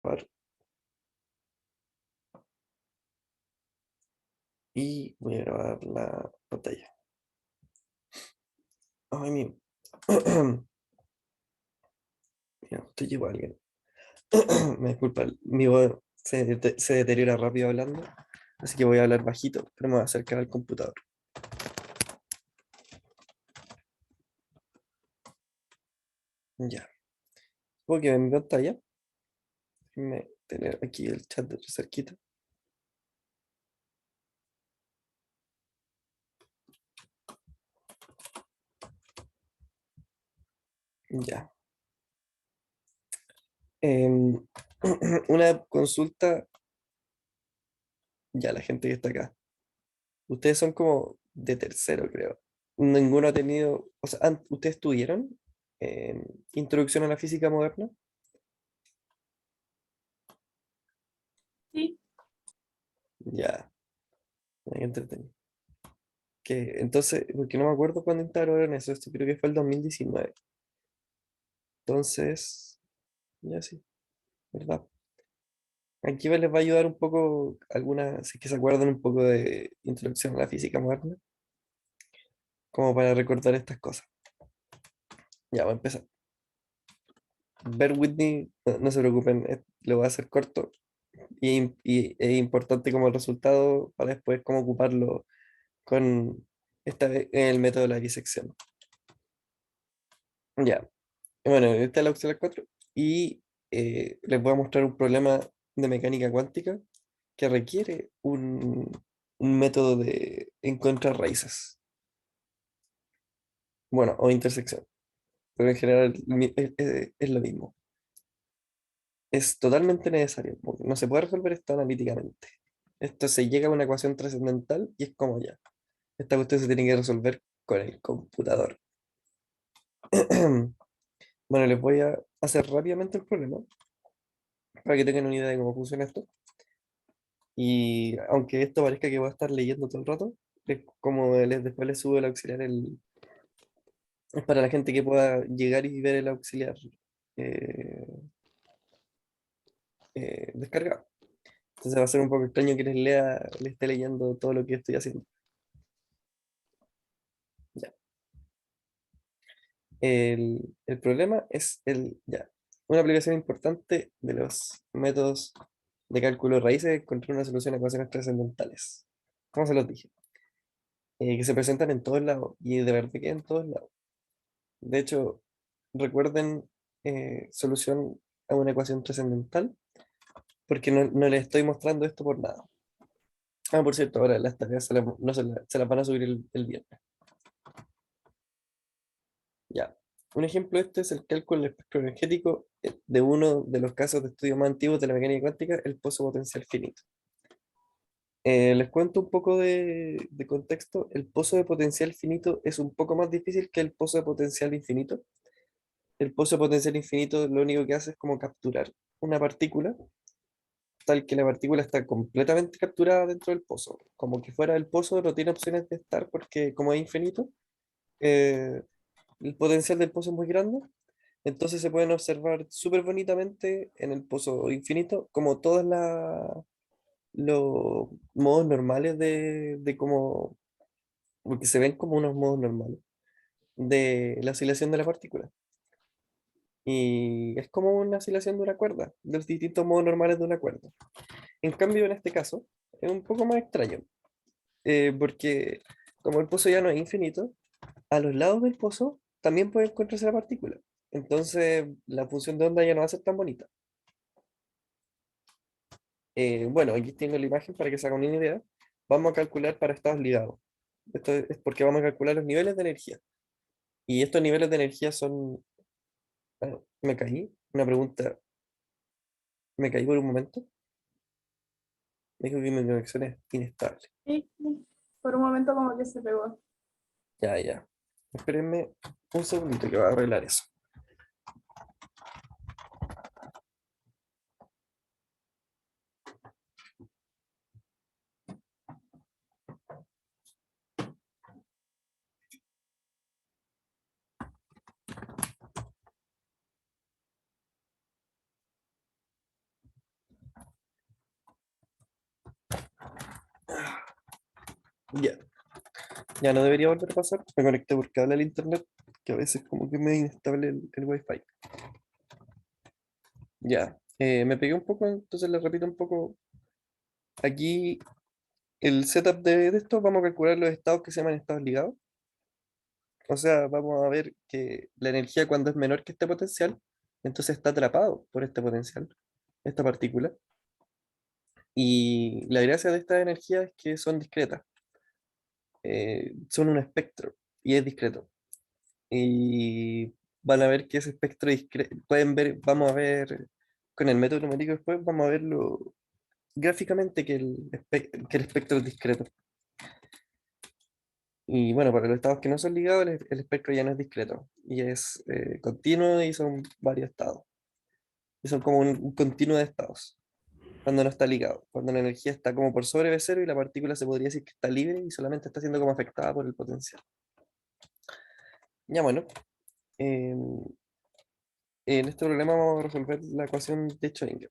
grabar y voy a grabar la pantalla. Ay, mi... Mira, justo llegó alguien. Me disculpa, mi voz se deteriora rápido hablando, así que voy a hablar bajito, pero me voy a acercar al computador. Ya. Supongo que en mi pantalla, déjenme tener aquí el chat de cerquita. Ya. Em, una consulta, ya la gente que está acá. Ustedes son como de tercero, creo. Ninguno ha tenido, o sea, ¿ustedes tuvieron introducción a la física moderna? Sí, Ya, qué entretenido. Entonces, porque no me acuerdo cuándo instalaron eso, esto creo que fue el 2019. Entonces, ya sí, ¿verdad? Aquí les va a ayudar un poco, algunas, si es que se acuerdan un poco de introducción a la física moderna, como para recordar estas cosas. Ya, voy a empezar. Bear with me, no se preocupen, lo voy a hacer corto y es importante como resultado para después cómo ocuparlo con esta vez en el método de la disección. Ya, bueno, esta es la opción 4 y les voy a mostrar un problema de mecánica cuántica que requiere un método de encontrar raíces, bueno, o intersección, pero en general es lo mismo. Es totalmente necesario, porque no se puede resolver esto analíticamente. Esto se llega a una ecuación trascendental y es como ya. Esta cuestión se tiene que resolver con el computador. Bueno, les voy a hacer rápidamente el problema para que tengan una idea de cómo funciona esto. Y aunque esto parezca que voy a estar leyendo todo el rato, como después les subo el auxiliar, es para la gente que pueda llegar y ver el auxiliar eh, descargado. Entonces va a ser un poco extraño que les esté leyendo todo lo que estoy haciendo. Ya. El problema es ya. Una aplicación importante de los métodos de cálculo de raíces es encontrar una solución a ecuaciones trascendentales. ¿Cómo se los dije? Que se presentan en todos lados y de verdad que en todos lados. De hecho, recuerden solución a una ecuación trascendental porque no les estoy mostrando esto por nada. Ah, por cierto, ahora las tareas no se las van a subir el viernes. Ya. Un ejemplo de esto es el cálculo del espectro energético de uno de los casos de estudio más antiguos de la mecánica cuántica, el pozo potencial finito. Les cuento un poco de contexto. El pozo de potencial finito es un poco más difícil que el pozo de potencial infinito. El pozo de potencial infinito lo único que hace es como capturar una partícula, tal que la partícula está completamente capturada dentro del pozo. Como que fuera del pozo no tiene opciones de estar porque como es infinito, eh, el potencial del pozo es muy grande. Entonces se pueden observar súper bonitamente en el pozo infinito como todos los modos normales de cómo, porque se ven como unos modos normales de la oscilación de la partícula. Y es como una oscilación de una cuerda, de los distintos modos normales de una cuerda. En cambio, en este caso, es un poco más extraño, porque como el pozo ya no es infinito, a los lados del pozo también puede encontrarse la partícula. Entonces, la función de onda ya no va a ser tan bonita. Bueno, aquí tengo la imagen para que se hagan una idea. Vamos a calcular para estados ligados. Esto es porque vamos a calcular los niveles de energía. Y estos niveles de energía son... ah, me caí. Una pregunta. Me caí por un momento. Me dijo que mi conexión es inestable. sí, por un momento como que se pegó. Ya, ya. Espérenme un segundito que va a arreglar eso. Ya, ya no debería volver a pasar. Me conecté por cable al internet, que a veces como que me es inestable el wifi. Ya, me pegué un poco, entonces le repito un poco. Aquí el setup de esto, vamos a calcular los estados que se llaman estados ligados. O sea, vamos a ver que la energía cuando es menor que este potencial, entonces está atrapado por este potencial, esta partícula. Y la gracia de estas energías es que son discretas, son un espectro y es discreto. Y van a ver que ese espectro discreto, pueden ver, vamos a ver con el método numérico después, vamos a verlo gráficamente que el espectro es discreto. Y bueno, para los estados que no son ligados, el espectro ya no es discreto y es continuo y son varios estados. Y son como un continuo de estados cuando no está ligado, cuando la energía está como por sobre V0 y la partícula se podría decir que está libre y solamente está siendo como afectada por el potencial. Ya bueno, em, en este problema vamos a resolver la ecuación de Schrödinger.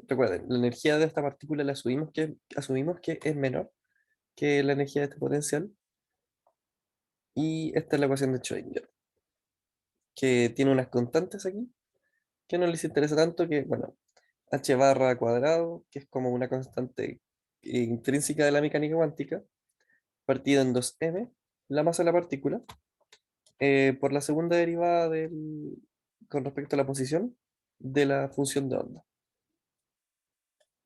Recuerden, la energía de esta partícula la asumimos que es menor que la energía de este potencial y esta es la ecuación de Schrödinger, que tiene unas constantes aquí que no les interesa tanto, que bueno, h barra cuadrado, que es como una constante intrínseca de la mecánica cuántica, partido en 2m, la masa de la partícula, por la segunda derivada con respecto a la posición de la función de onda.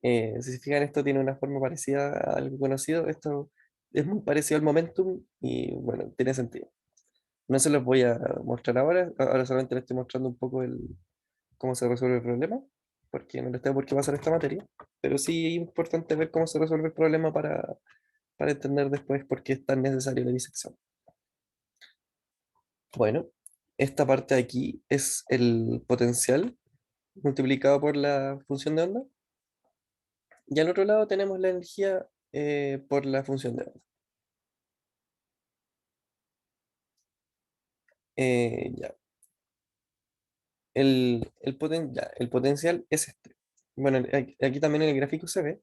Si se fijan, esto tiene una forma parecida a algo conocido. Esto es muy parecido al momentum y bueno, tiene sentido. No se los voy a mostrar ahora, ahora solamente les estoy mostrando un poco cómo se resuelve el problema, porque no les tengo por qué pasar esta materia, pero sí es importante ver cómo se resuelve el problema para entender después por qué es tan necesaria la disección. Bueno, esta parte de aquí es el potencial multiplicado por la función de onda. Y al otro lado tenemos la energía por la función de onda. Ya. El potencial es este. Bueno, aquí también en el gráfico se ve,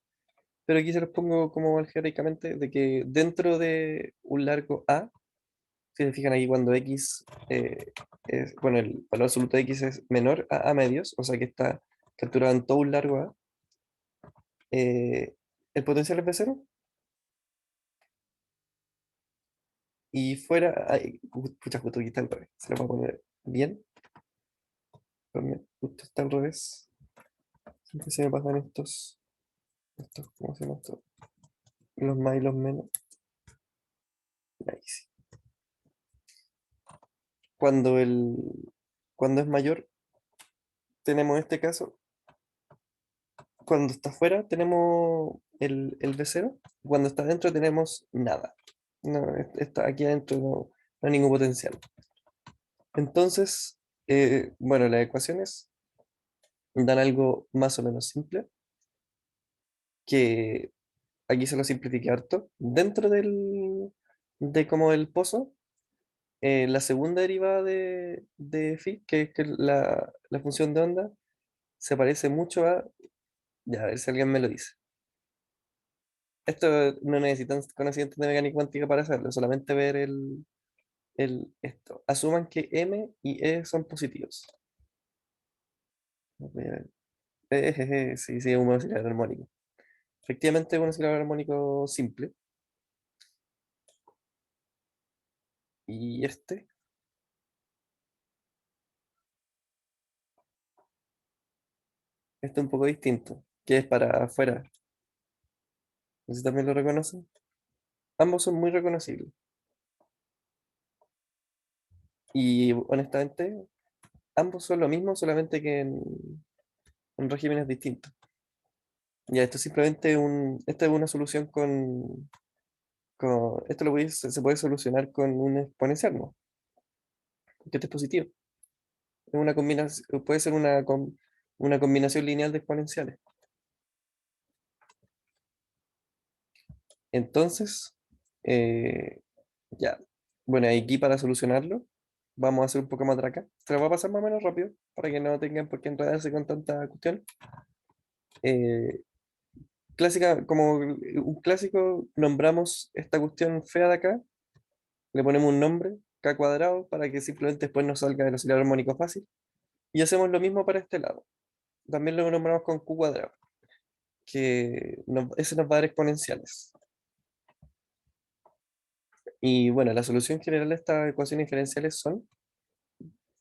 pero aquí se los pongo como algebraicamente de que dentro de un largo A, si se fijan aquí cuando X bueno, el valor absoluto de X es menor a medios, o sea que está capturado en todo un largo A, el potencial es de cero y fuera, ay, pucha, justo aquí está al revés, se lo voy a poner bien, también, justo está al revés, siempre se me pasan ¿cómo se llama esto? Los más y los menos, ahí sí. Cuando cuando es mayor, tenemos este caso, cuando está afuera tenemos el V0, cuando está adentro tenemos nada. No, está aquí adentro no hay ningún potencial. Entonces, bueno, las ecuaciones dan algo más o menos simple, que aquí se lo simplifique harto. Dentro de como el pozo, la segunda derivada de phi, que es la función de onda, se parece mucho ya, a ver si alguien me lo dice. Esto no necesitan conocimientos de mecánica cuántica para hacerlo, solamente ver esto. Asuman que M y E son positivos. Voy a ver. Sí, sí, es un oscilador armónico. Efectivamente, es un oscilador armónico simple. Y este es un poco distinto, que es para afuera. No sé si también lo reconocen. Ambos son muy reconocibles. Y honestamente, ambos son lo mismo, solamente que en regímenes distintos. Ya, esto es simplemente esta es una solución esto se puede solucionar con un exponencial, ¿no? Que este es positivo. Es una combinación, puede ser una combinación lineal de exponenciales. Entonces, eh, ya, bueno, aquí para solucionarlo, vamos a hacer un poco más acá. Se lo voy a pasar más o menos rápido para que no tengan por qué enredarse con tanta cuestión. Eh, clásica, como un clásico, nombramos esta cuestión fea de acá, le ponemos un nombre, k cuadrado, para que simplemente después nos salga el oscilador armónico fácil. Y hacemos lo mismo para este lado. También lo nombramos con q cuadrado, que ese nos va a dar exponenciales. Y bueno, la solución general de estas ecuaciones diferenciales son,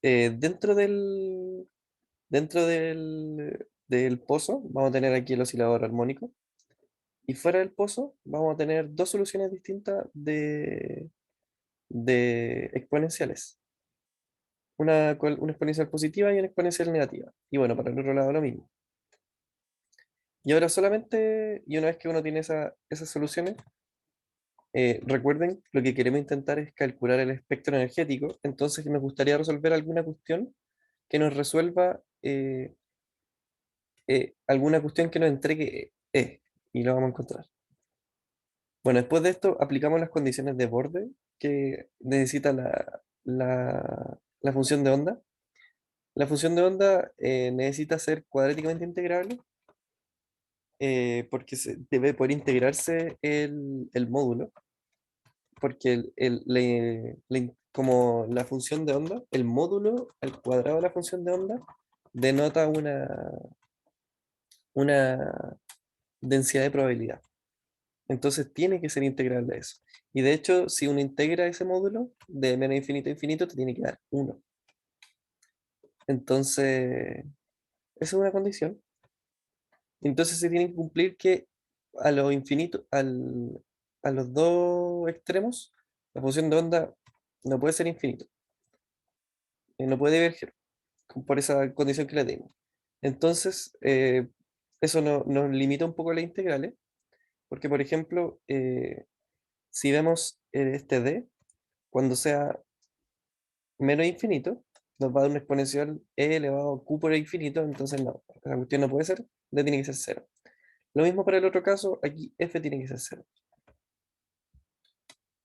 dentro del pozo, vamos a tener aquí el oscilador armónico, y fuera del pozo vamos a tener dos soluciones distintas de exponenciales. Una exponencial positiva y una exponencial negativa. Y bueno, para el otro lado lo mismo. Y ahora solamente, y una vez que uno tiene esas soluciones, recuerden, lo que queremos intentar es calcular el espectro energético. Entonces nos gustaría resolver alguna cuestión que nos resuelva alguna cuestión que nos entregue y lo vamos a encontrar. Bueno, después de esto aplicamos las condiciones de borde que necesita la función de onda. La función de onda necesita ser cuadráticamente integrable porque debe poder integrarse el módulo, porque como la función de onda, el módulo al cuadrado de la función de onda denota una densidad de probabilidad. Entonces tiene que ser integrable a eso. Y de hecho, si uno integra ese módulo de menos infinito a infinito, te tiene que dar uno. Entonces, esa es una condición. Entonces se tiene que cumplir que a lo infinito, a los dos extremos, la función de onda no puede ser infinito, no puede diverger por esa condición que le dimos. Entonces, eso nos limita un poco las integrales, porque por ejemplo, si vemos este d, cuando sea menos infinito, nos va a dar un exponencial e elevado a q por infinito, entonces no, la cuestión no puede ser, d tiene que ser cero. Lo mismo para el otro caso, aquí f tiene que ser cero.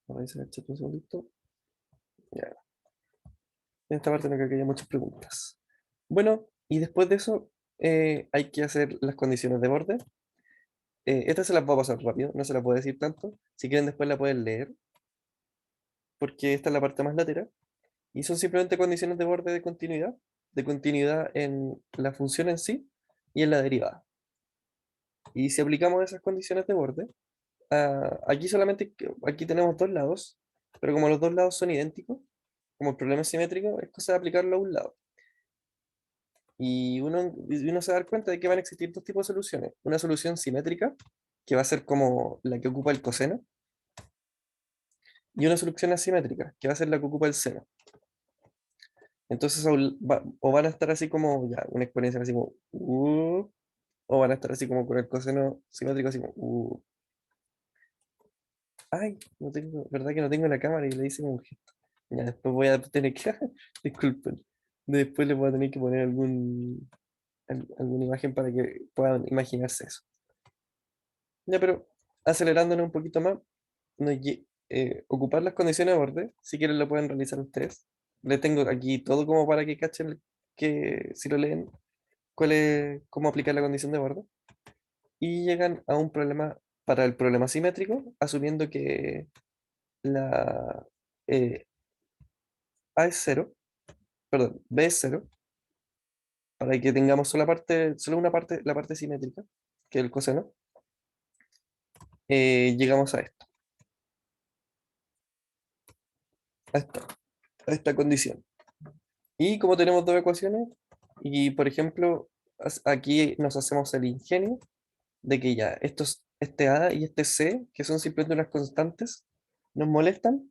Vamos a revisar el chat un segundito. Ya, en esta parte no creo que haya muchas preguntas. Bueno, y después de eso, hay que hacer las condiciones de borde. Esta se las voy a pasar rápido, no se las puedo decir tanto. Si quieren, después la pueden leer, porque esta es la parte más lateral. Y son simplemente condiciones de borde de continuidad en la función en sí y en la derivada. Y si aplicamos esas condiciones de borde, aquí solamente, aquí tenemos dos lados, pero como los dos lados son idénticos, como el problema es simétrico, es cosa de aplicarlo a un lado. Y uno se da cuenta de que van a existir dos tipos de soluciones. Una solución simétrica, que va a ser como la que ocupa el coseno, y una solución asimétrica, que va a ser la que ocupa el seno. Entonces, o van a estar así como, ya, una exponencial así como, o van a estar así como con el coseno simétrico, así como, Ay, no tengo, verdad que no tengo la cámara y le hice un gesto. Ya, después voy a tener que, disculpen, después les voy a tener que poner alguna imagen para que puedan imaginarse eso. Ya, pero acelerándonos un poquito más, ocupar las condiciones de borde, si quieren lo pueden realizar ustedes. Les tengo aquí todo como para que cachen que si lo leen, cómo aplicar la condición de borde. Y llegan a un problema para el problema simétrico, asumiendo que la eh, A es cero, perdón, B es cero, para que tengamos solo una parte, la parte simétrica, que es el coseno, llegamos a esta condición. Y como tenemos dos ecuaciones, y por ejemplo, aquí nos hacemos el ingenio de que ya este A y este C, que son simplemente unas constantes, nos molestan,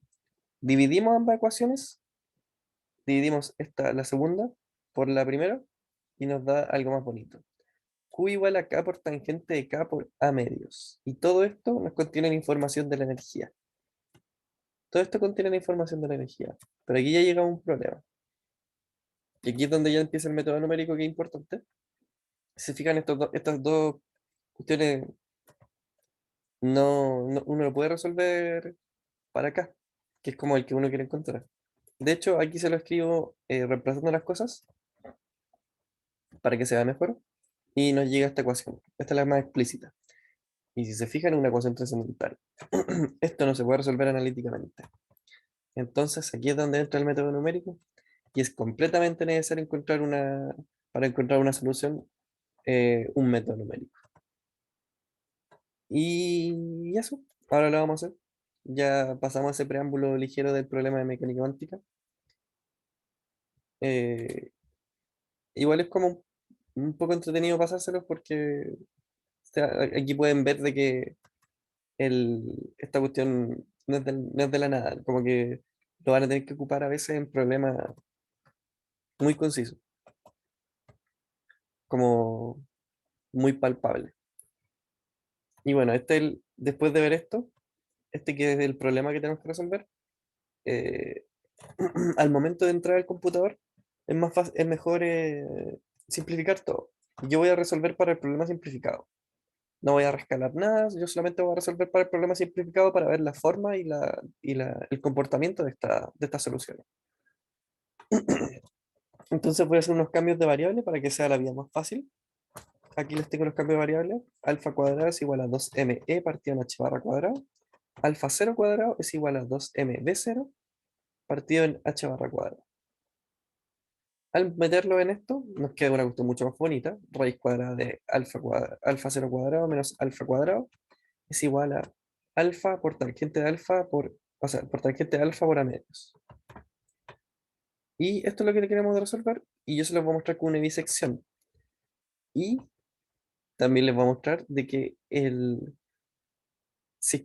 dividimos ambas ecuaciones, dividimos la segunda por la primera, y nos da algo más bonito. Q igual a K por tangente de K por A medios. Y todo esto nos contiene la información de la energía. Todo esto contiene la información de la energía. Pero aquí ya llega un problema. Y aquí es donde ya empieza el método numérico que es importante. Si se fijan, estas dos cuestiones uno lo puede resolver para acá, que es como el que uno quiere encontrar. De hecho, aquí se lo escribo reemplazando las cosas para que se vea mejor. Y nos llega esta ecuación. Esta es la más explícita. Y si se fijan en una ecuación trascendental, esto no se puede resolver analíticamente. Entonces aquí es donde entra el método numérico y es completamente necesario para encontrar una solución, un método numérico. Y eso, ahora lo vamos a hacer. Ya pasamos a ese preámbulo ligero del problema de mecánica cuántica. Eh, Igual es como un poco entretenido pasárselo porque aquí pueden ver de que esta cuestión no es de la nada, como que lo van a tener que ocupar a veces en problemas muy concisos, como muy palpables. Y bueno, después de ver esto, este que es el problema que tenemos que resolver, eh, al momento de entrar al computador, es mejor simplificar todo. Yo voy a resolver para el problema simplificado. No voy a rescalar nada, yo solamente voy a resolver para el problema simplificado para ver la forma el comportamiento de estas soluciones. Entonces voy a hacer unos cambios de variable para que sea la vida más fácil. Aquí les tengo los cambios de variable. Alfa cuadrado es igual a 2me partido en h barra cuadrado. Alfa cero cuadrado es igual a 2m b0 partido en h barra cuadrado. Al meterlo en esto, nos queda una cuestión mucho más bonita. Raíz cuadrada de alfa cero cuadrado menos alfa cuadrado es igual a alfa por tangente de alfa o sea, por tangente de alfa por a medios. Y esto es lo que queremos resolver. Y yo se los voy a mostrar con una bisección. Y también les voy a mostrar de que si es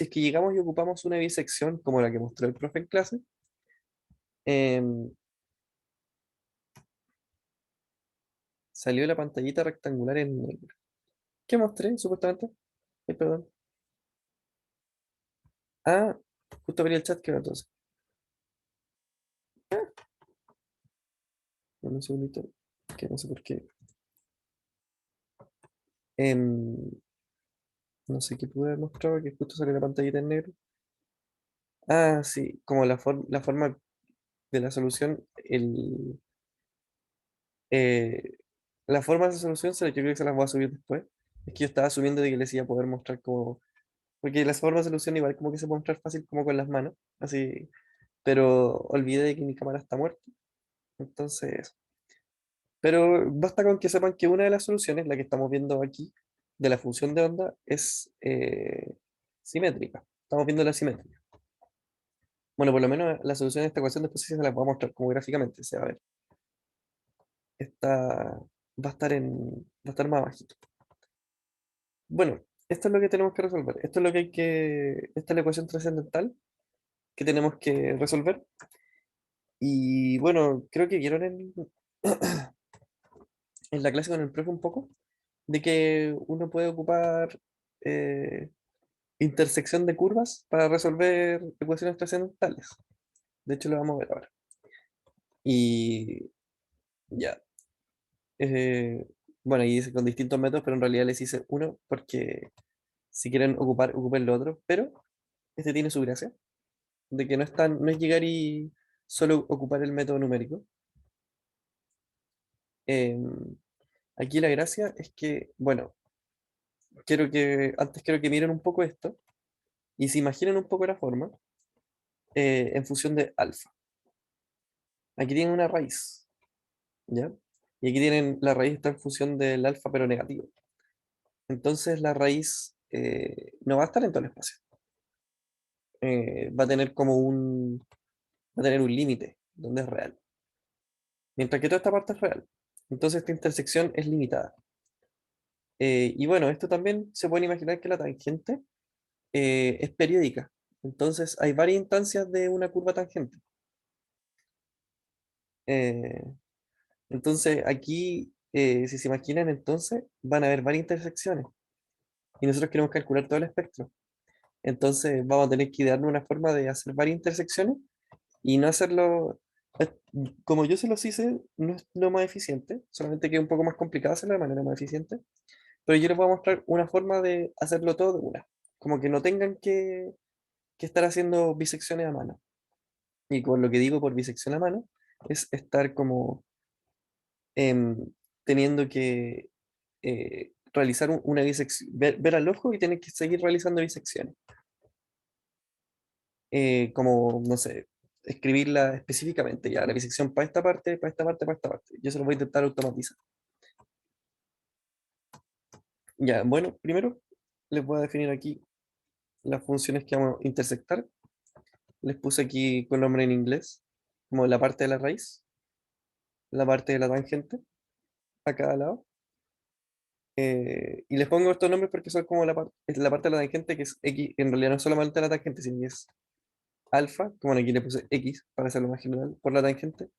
que llegamos y ocupamos una bisección como la que mostró el profe en clase, em, salió la pantallita rectangular en negro. ¿Qué mostré, supuestamente? Ay, perdón. Ah, justo abrí el chat que era entonces. Dame un segundito, que no sé por qué. Em, no sé qué pude haber mostrado, que justo salió la pantallita en negro. Ah, sí, como la forma de la solución, eh, la forma de esa solución, yo creo que se las voy a subir después. Es que yo estaba asumiendo de que les iba a poder mostrar como. Porque la forma de solución igual como que se puede mostrar fácil como con las manos, así. Pero olvidé de que mi cámara está muerta. Entonces. Pero basta con que sepan que una de las soluciones, la que estamos viendo aquí, de la función de onda, es simétrica. Estamos viendo la simetría. Bueno, por lo menos la solución de esta ecuación después sí se las voy a mostrar como gráficamente. Se va a ver. Esta va a estar más bajito. Bueno, esto es lo que tenemos que resolver. Esto es lo que esta es la ecuación trascendental que tenemos que resolver. Y bueno, creo que vieron en la clase con el profe un poco de que uno puede ocupar eh, intersección de curvas para resolver ecuaciones trascendentales. De hecho, lo vamos a ver ahora. Y ya. eh, bueno, y dice con distintos métodos, pero en realidad les hice uno porque si quieren ocupar, ocupen lo otro. Pero este tiene su gracia, de que no es llegar y solo ocupar el método numérico. Em, Aquí la gracia es que, bueno, quiero que miren un poco esto y se imaginen un poco la forma en función de alfa. Aquí tienen una raíz, ¿ya? Y aquí tienen, la raíz está en función del alfa pero negativo. Entonces la raíz no va a estar en todo el espacio. Va a tener va a tener un límite donde es real. Mientras que toda esta parte es real. Entonces esta intersección es limitada. Y bueno, esto también se puede imaginar que la tangente es periódica. Entonces hay varias instancias de una curva tangente. Eh, entonces aquí, si se imaginan, entonces van a haber varias intersecciones y nosotros queremos calcular todo el espectro. Entonces vamos a tener que idearnos una forma de hacer varias intersecciones y no hacerlo, eh, como yo se los hice, no es lo más eficiente, solamente que es un poco más complicado hacerlo de manera más eficiente, pero yo les voy a mostrar una forma de hacerlo todo de una, como que no tengan que estar haciendo bisecciones a mano. Y con lo que digo por bisección a mano, es estar como em, teniendo que realizar una bisección, ver al ojo y tienes que seguir realizando bisecciones. Como, no sé, escribirla específicamente, ya, la bisección para esta parte, para esta parte, para esta parte. Yo se lo voy a intentar automatizar. Ya, bueno, primero les voy a definir aquí las funciones que vamos a intersectar. Les puse aquí con nombre en inglés, como la parte de la raíz, la parte de la tangente, a cada lado. Y les pongo estos nombres porque son como la parte de la tangente que es X, en realidad no es solamente la tangente, sino que es alfa, que bueno, aquí le puse X para hacerlo más general, por la tangente,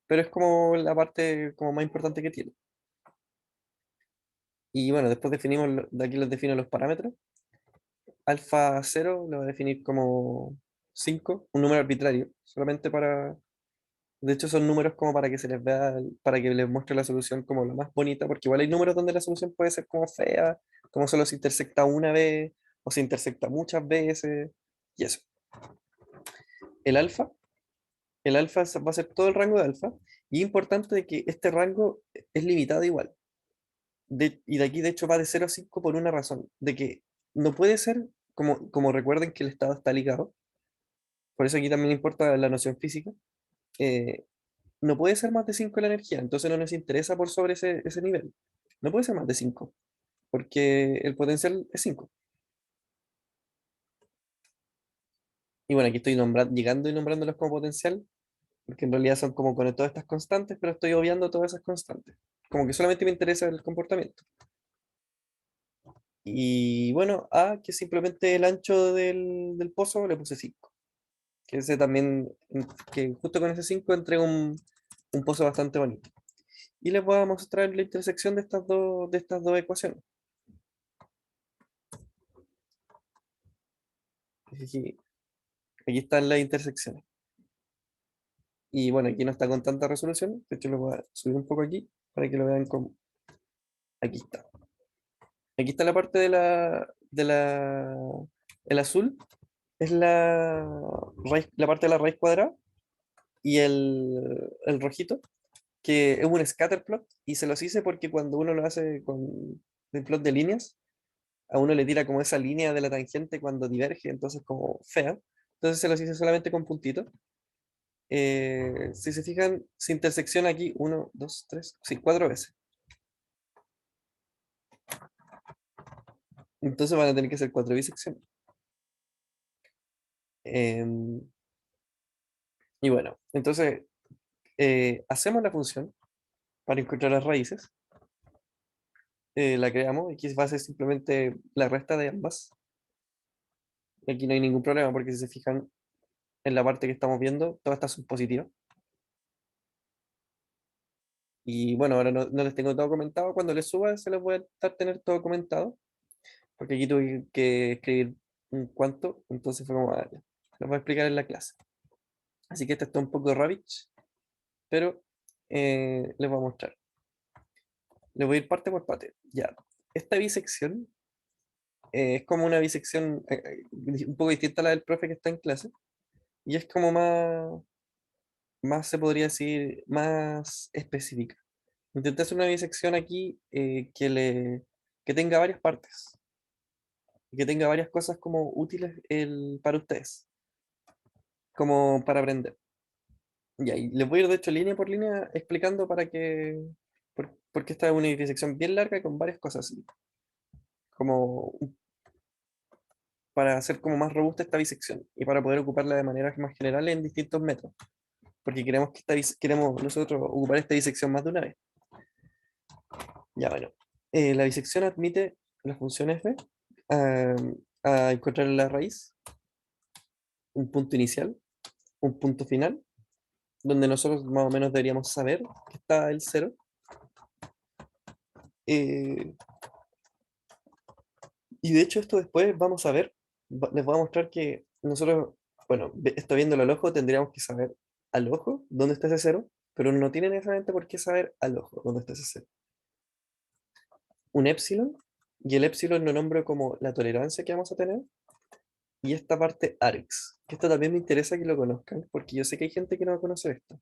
pero es como la parte como más importante que tiene. Y bueno, después definimos, de aquí les defino los parámetros. Alfa 0 lo voy a definir como 5 un número arbitrario, solamente para, de hecho son números como para que se les vea, para que les muestre la solución como la más bonita, porque igual hay números donde la solución puede ser como fea, como solo se intersecta una vez, o se intersecta muchas veces, y eso. El alfa, el alfa va a ser todo el rango de alfa, y es importante de que este rango es limitado igual. Y de aquí de hecho va de 0 a 5 por una razón, de que no puede ser, como recuerden que el estado está ligado, por eso aquí también importa la noción física, eh, no puede ser más de 5 la energía, entonces no nos interesa por sobre ese nivel. No puede ser más de 5 porque el potencial es 5. Y bueno, aquí estoy llegando y nombrándolos como potencial, porque en realidad son como con todas estas constantes, pero estoy obviando todas esas constantes. Como que solamente me interesa el comportamiento. Y bueno, A, que es simplemente el ancho del pozo, le puse 5. Que ese también, que justo con ese 5 entrega un pozo bastante bonito. Y les voy a mostrar la intersección de estas dos ecuaciones. Aquí, aquí están las intersecciones. Y bueno, aquí no está con tanta resolución. De hecho, lo voy a subir un poco aquí para que lo vean como. Aquí está. Aquí está la parte el azul es la parte de la raíz cuadrada y el rojito, que es un scatter plot. Y se los hice porque cuando uno lo hace con el plot de líneas, a uno le tira como esa línea de la tangente cuando diverge, entonces como fea. Entonces se los hice solamente con puntitos. Si se fijan, se intersecciona aquí uno, dos, tres, sí, 4 veces. Entonces van a tener que ser 4 bisecciones. Em, y bueno, entonces hacemos la función para encontrar las raíces. La creamos y aquí va a ser simplemente la resta de ambas. Y aquí no hay ningún problema porque si se fijan en la parte que estamos viendo, todas estas son positivas. Y bueno, ahora no les tengo todo comentado. Cuando les suba se les voy a dar tener todo comentado. Porque aquí tuve que escribir un cuánto, entonces fue como, ya, les voy a explicar en la clase. Así que esta está un poco rubbish, pero les voy a mostrar. Les voy a ir parte por parte. Ya, esta bisección es como una bisección un poco distinta a la del profe que está en clase, y es como más se podría decir, más específica. Intenté hacer una bisección aquí que tenga varias partes, y que tenga varias cosas como útiles para ustedes, como para aprender. Ya, y les voy a ir de hecho línea por línea explicando porque esta es una bisección bien larga y con varias cosas, como para hacer como más robusta esta bisección y para poder ocuparla de manera más general en distintos métodos, porque queremos nosotros ocupar esta bisección más de una vez. Ya bueno, la bisección admite la función f a, a encontrar la raíz, un punto inicial, un punto final, donde nosotros más o menos deberíamos saber que está el cero. eh, y de hecho esto después vamos a ver, les voy a mostrar que nosotros, bueno, esto viéndolo al ojo, tendríamos que saber al ojo dónde está ese cero, pero no tiene necesariamente por qué saber al ojo dónde está ese cero. Un épsilon, y el épsilon lo nombro como la tolerancia que vamos a tener, y esta parte args, que esto también me interesa que lo conozcan, porque yo sé que hay gente que no va a conocer esto.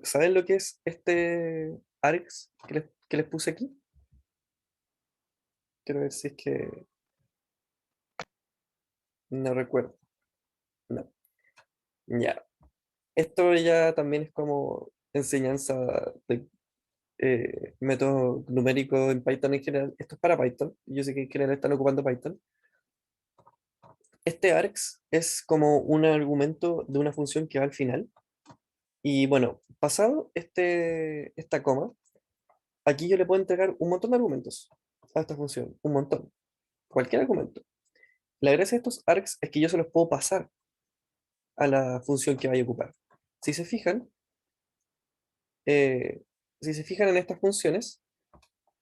¿Saben lo que es este args que les puse aquí? Quiero ver si es que no recuerdo. No. Ya. Esto ya también es como enseñanza de métodos numéricos en Python en general. Esto es para Python. Yo sé que en general están ocupando Python. Este args es como un argumento de una función que va al final. Y bueno, pasado esta coma, aquí yo le puedo entregar un montón de argumentos a esta función. Un montón. Cualquier argumento. La gracia de estos args es que yo se los puedo pasar a la función que vaya a ocupar. Si se fijan, eh, si se fijan en estas funciones,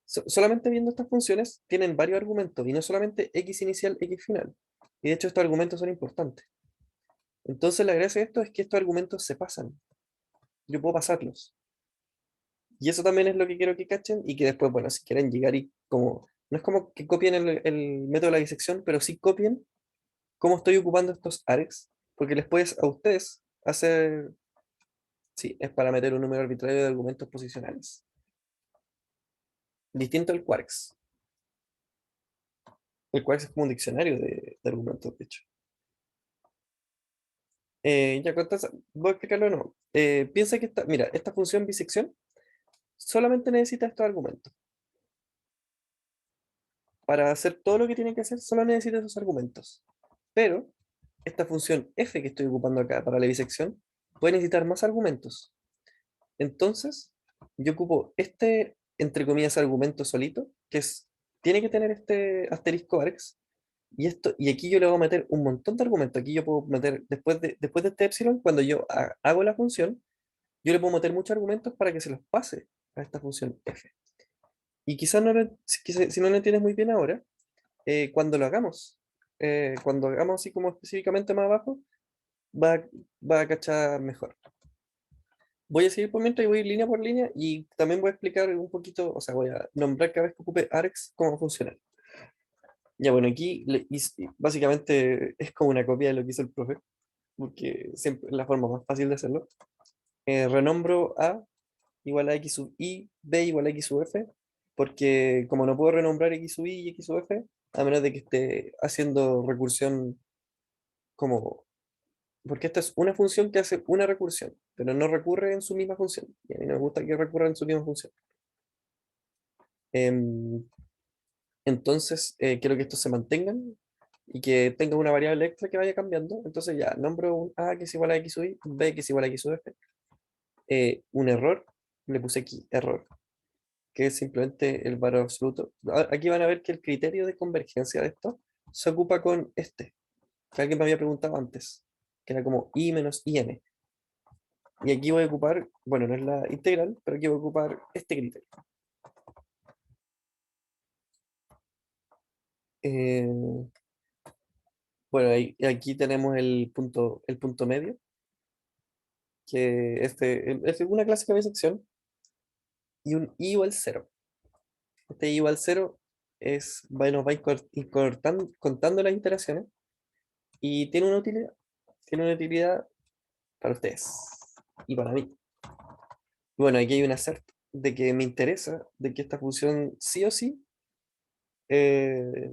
solamente viendo estas funciones tienen varios argumentos y no solamente x inicial, x final. Y de hecho estos argumentos son importantes. Entonces la gracia de esto es que estos argumentos se pasan. Yo puedo pasarlos. Y eso también es lo que quiero que cachen y que después, bueno, si quieren llegar y como, no es como que copien el método de la disección, pero sí copien cómo estoy ocupando estos args, porque les puedes a ustedes hacer, sí, es para meter un número arbitrario de argumentos posicionales. Distinto al quarks. El quarks es como un diccionario de argumentos, de hecho. Ya contas, voy a explicarlo de nuevo. Piensa que mira, esta función bisección solamente necesita estos argumentos. Para hacer todo lo que tiene que hacer, solo necesita esos argumentos. Pero esta función f que estoy ocupando acá para la bisección puede necesitar más argumentos. Entonces, yo ocupo entre comillas, argumento solito, que tiene que tener este asterisco args, y aquí yo le voy a meter un montón de argumentos. Aquí yo puedo meter, después de este epsilon, cuando yo hago la función, yo le puedo meter muchos argumentos para que se los pase a esta función f. Y quizás si no lo entiendes muy bien ahora, cuando lo hagamos, cuando hagamos así como específicamente más abajo, va, va a cachar mejor. Voy a seguir por mientras y voy a ir línea por línea y también voy a explicar un poquito, o sea, voy a nombrar cada vez que ocupe args cómo funciona. Ya bueno, aquí básicamente es como una copia de lo que hizo el profe, porque siempre es la forma más fácil de hacerlo. Renombro A igual a X sub I, B igual a X sub F, porque como no puedo renombrar X sub I y X sub F, a menos de que esté haciendo recursión como... Porque esta es una función que hace una recursión, pero no recurre en su misma función. Y a mí no me gusta que recurra en su misma función. Em, entonces, quiero que estos se mantengan y que tenga una variable extra que vaya cambiando. Entonces ya, nombro un A que es igual a X sub I, B que es igual a X sub F. Un error, le puse aquí error, que es simplemente el valor absoluto. Aquí van a ver que el criterio de convergencia de esto se ocupa con que alguien me había preguntado antes, que era como I menos IN. Y aquí voy a ocupar, bueno, no es la integral, pero aquí voy a ocupar este criterio. Eh, bueno, aquí tenemos el punto medio, que es una clásica bisección, y un I igual 0. Este I igual 0 nos va contando las iteraciones y tiene una utilidad para ustedes y para mí. Bueno, aquí hay un assert de que me interesa, de que esta función sí o sí eh,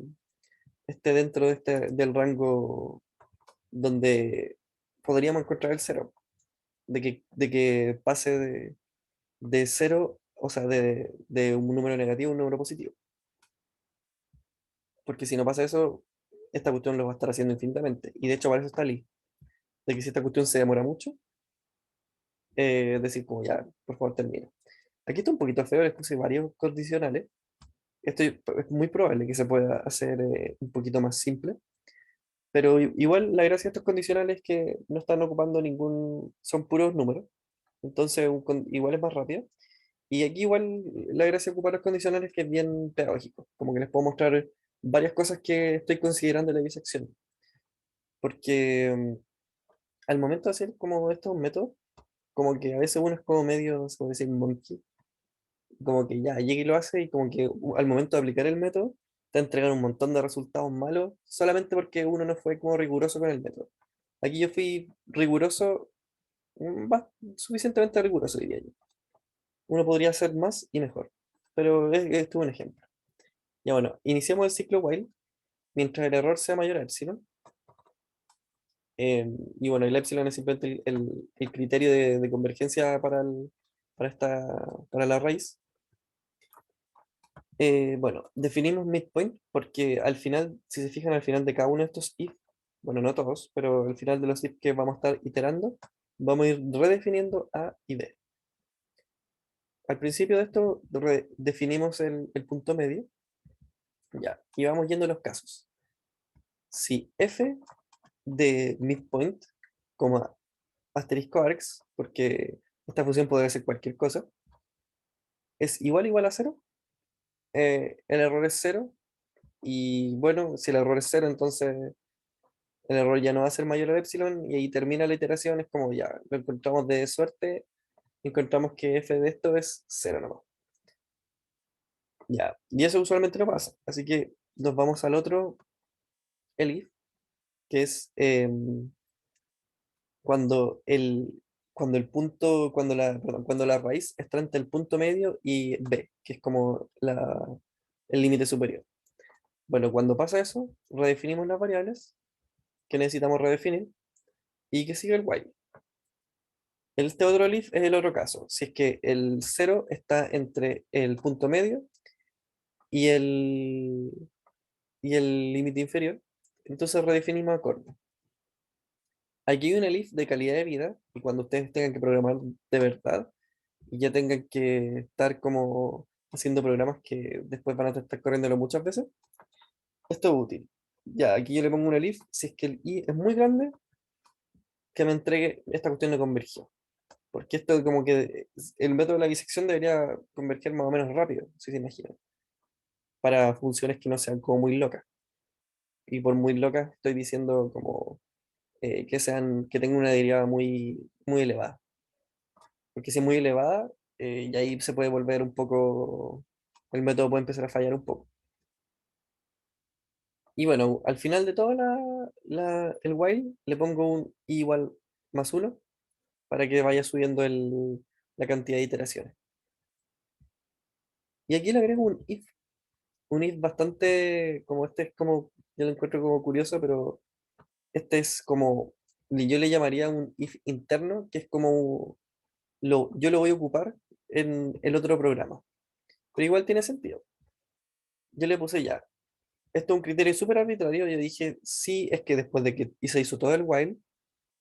esté dentro del rango donde podríamos encontrar el cero, de que pase de cero, o sea, de un número negativo a un número positivo. Porque si no pasa eso, esta cuestión lo va a estar haciendo infinitamente. Y de hecho, para eso está Lee, de que si esta cuestión se demora mucho, decir como ya, por favor, termina. Aquí está un poquito feo, les puse varios condicionales. Es muy probable que se pueda hacer un poquito más simple, pero igual la gracia de estos condicionales es que no están ocupando son puros números, entonces igual es más rápido. Y aquí igual la gracia de ocupar los condicionales es que es bien pedagógico, como que les puedo mostrar varias cosas que estoy considerando en la bisección, porque al momento de hacer como estos métodos, como que a veces uno es como medio, se puede decir, monkey, como que ya llega y lo hace y como que al momento de aplicar el método te entregan un montón de resultados malos solamente porque uno no fue como riguroso con el método. Aquí yo fui riguroso, suficientemente riguroso diría yo. Uno podría hacer más y mejor, pero esto es un ejemplo. Ya bueno, iniciamos el ciclo while mientras el error sea mayor a epsilon. Y bueno, el epsilon es simplemente el criterio de convergencia para, esta, para la raíz. Bueno, definimos midpoint porque al final, si se fijan al final de cada uno de estos if, bueno, no todos, pero al final de los if que vamos a estar iterando, vamos a ir redefiniendo A y B. Al principio de esto definimos el punto medio, ya, y vamos yendo a los casos. Si f de midpoint, como asterisco args, porque esta función puede ser cualquier cosa, es igual a cero, el error es cero, y bueno, si el error es cero, entonces el error ya no va a ser mayor a epsilon, y ahí termina la iteración, es como ya, lo encontramos de suerte, encontramos que f de esto es cero nomás. Ya, y eso usualmente no pasa, así que nos vamos al otro elif, que es cuando cuando la raíz está entre el punto medio y b, que es como el límite superior. Bueno, cuando pasa eso, redefinimos las variables que necesitamos redefinir y que sigue el while. Este otro elif es el otro caso, si es que el cero está entre el punto medio y el límite inferior, entonces redefinimos acorde. Aquí hay un elif de calidad de vida, y cuando ustedes tengan que programar de verdad, y ya tengan que estar como haciendo programas que después van a estar corriéndolo muchas veces, esto es útil. Ya, aquí yo le pongo un elif, si es que el i es muy grande, que me entregue esta cuestión de convergión. Porque esto como que el método de la bisección debería converger más o menos rápido, si se imaginan, para funciones que no sean como muy locas. Y por muy locas estoy diciendo como que tengan una derivada muy elevada. Porque si es muy elevada, y ahí se puede volver un poco, el método puede empezar a fallar un poco. Y bueno, al final de todo el while le pongo un i igual más uno para que vaya subiendo la cantidad de iteraciones. Y aquí le agrego un if bastante, como este es como, yo lo encuentro como curioso, pero este es como, yo le llamaría un if interno, que es como, yo lo voy a ocupar en el otro programa. Pero igual tiene sentido. Yo le puse ya. Esto es un criterio súper arbitrario. Yo dije, sí, es que después de que se hizo todo el while,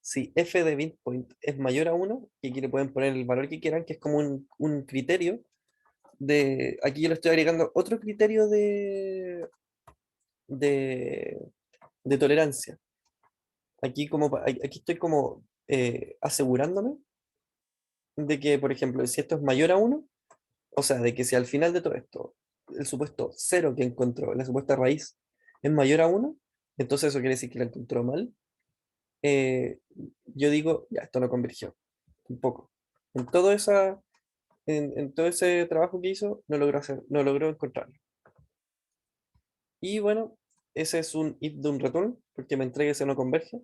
si f de midpoint es mayor a uno, y aquí le pueden poner el valor que quieran, que es como un criterio aquí yo le estoy agregando otro criterio de, de tolerancia. Aquí estoy como asegurándome de que, por ejemplo, si esto es mayor a uno, o sea, de que si al final de todo esto, el supuesto cero que encontró, la supuesta raíz, es mayor a uno, entonces eso quiere decir que la encontró mal. eh, yo digo, ya, esto no convergió, un poco. En todo, en todo ese trabajo que hizo, no logró encontrarlo. Y bueno, ese es un if de un return, porque me entrega ese no converge.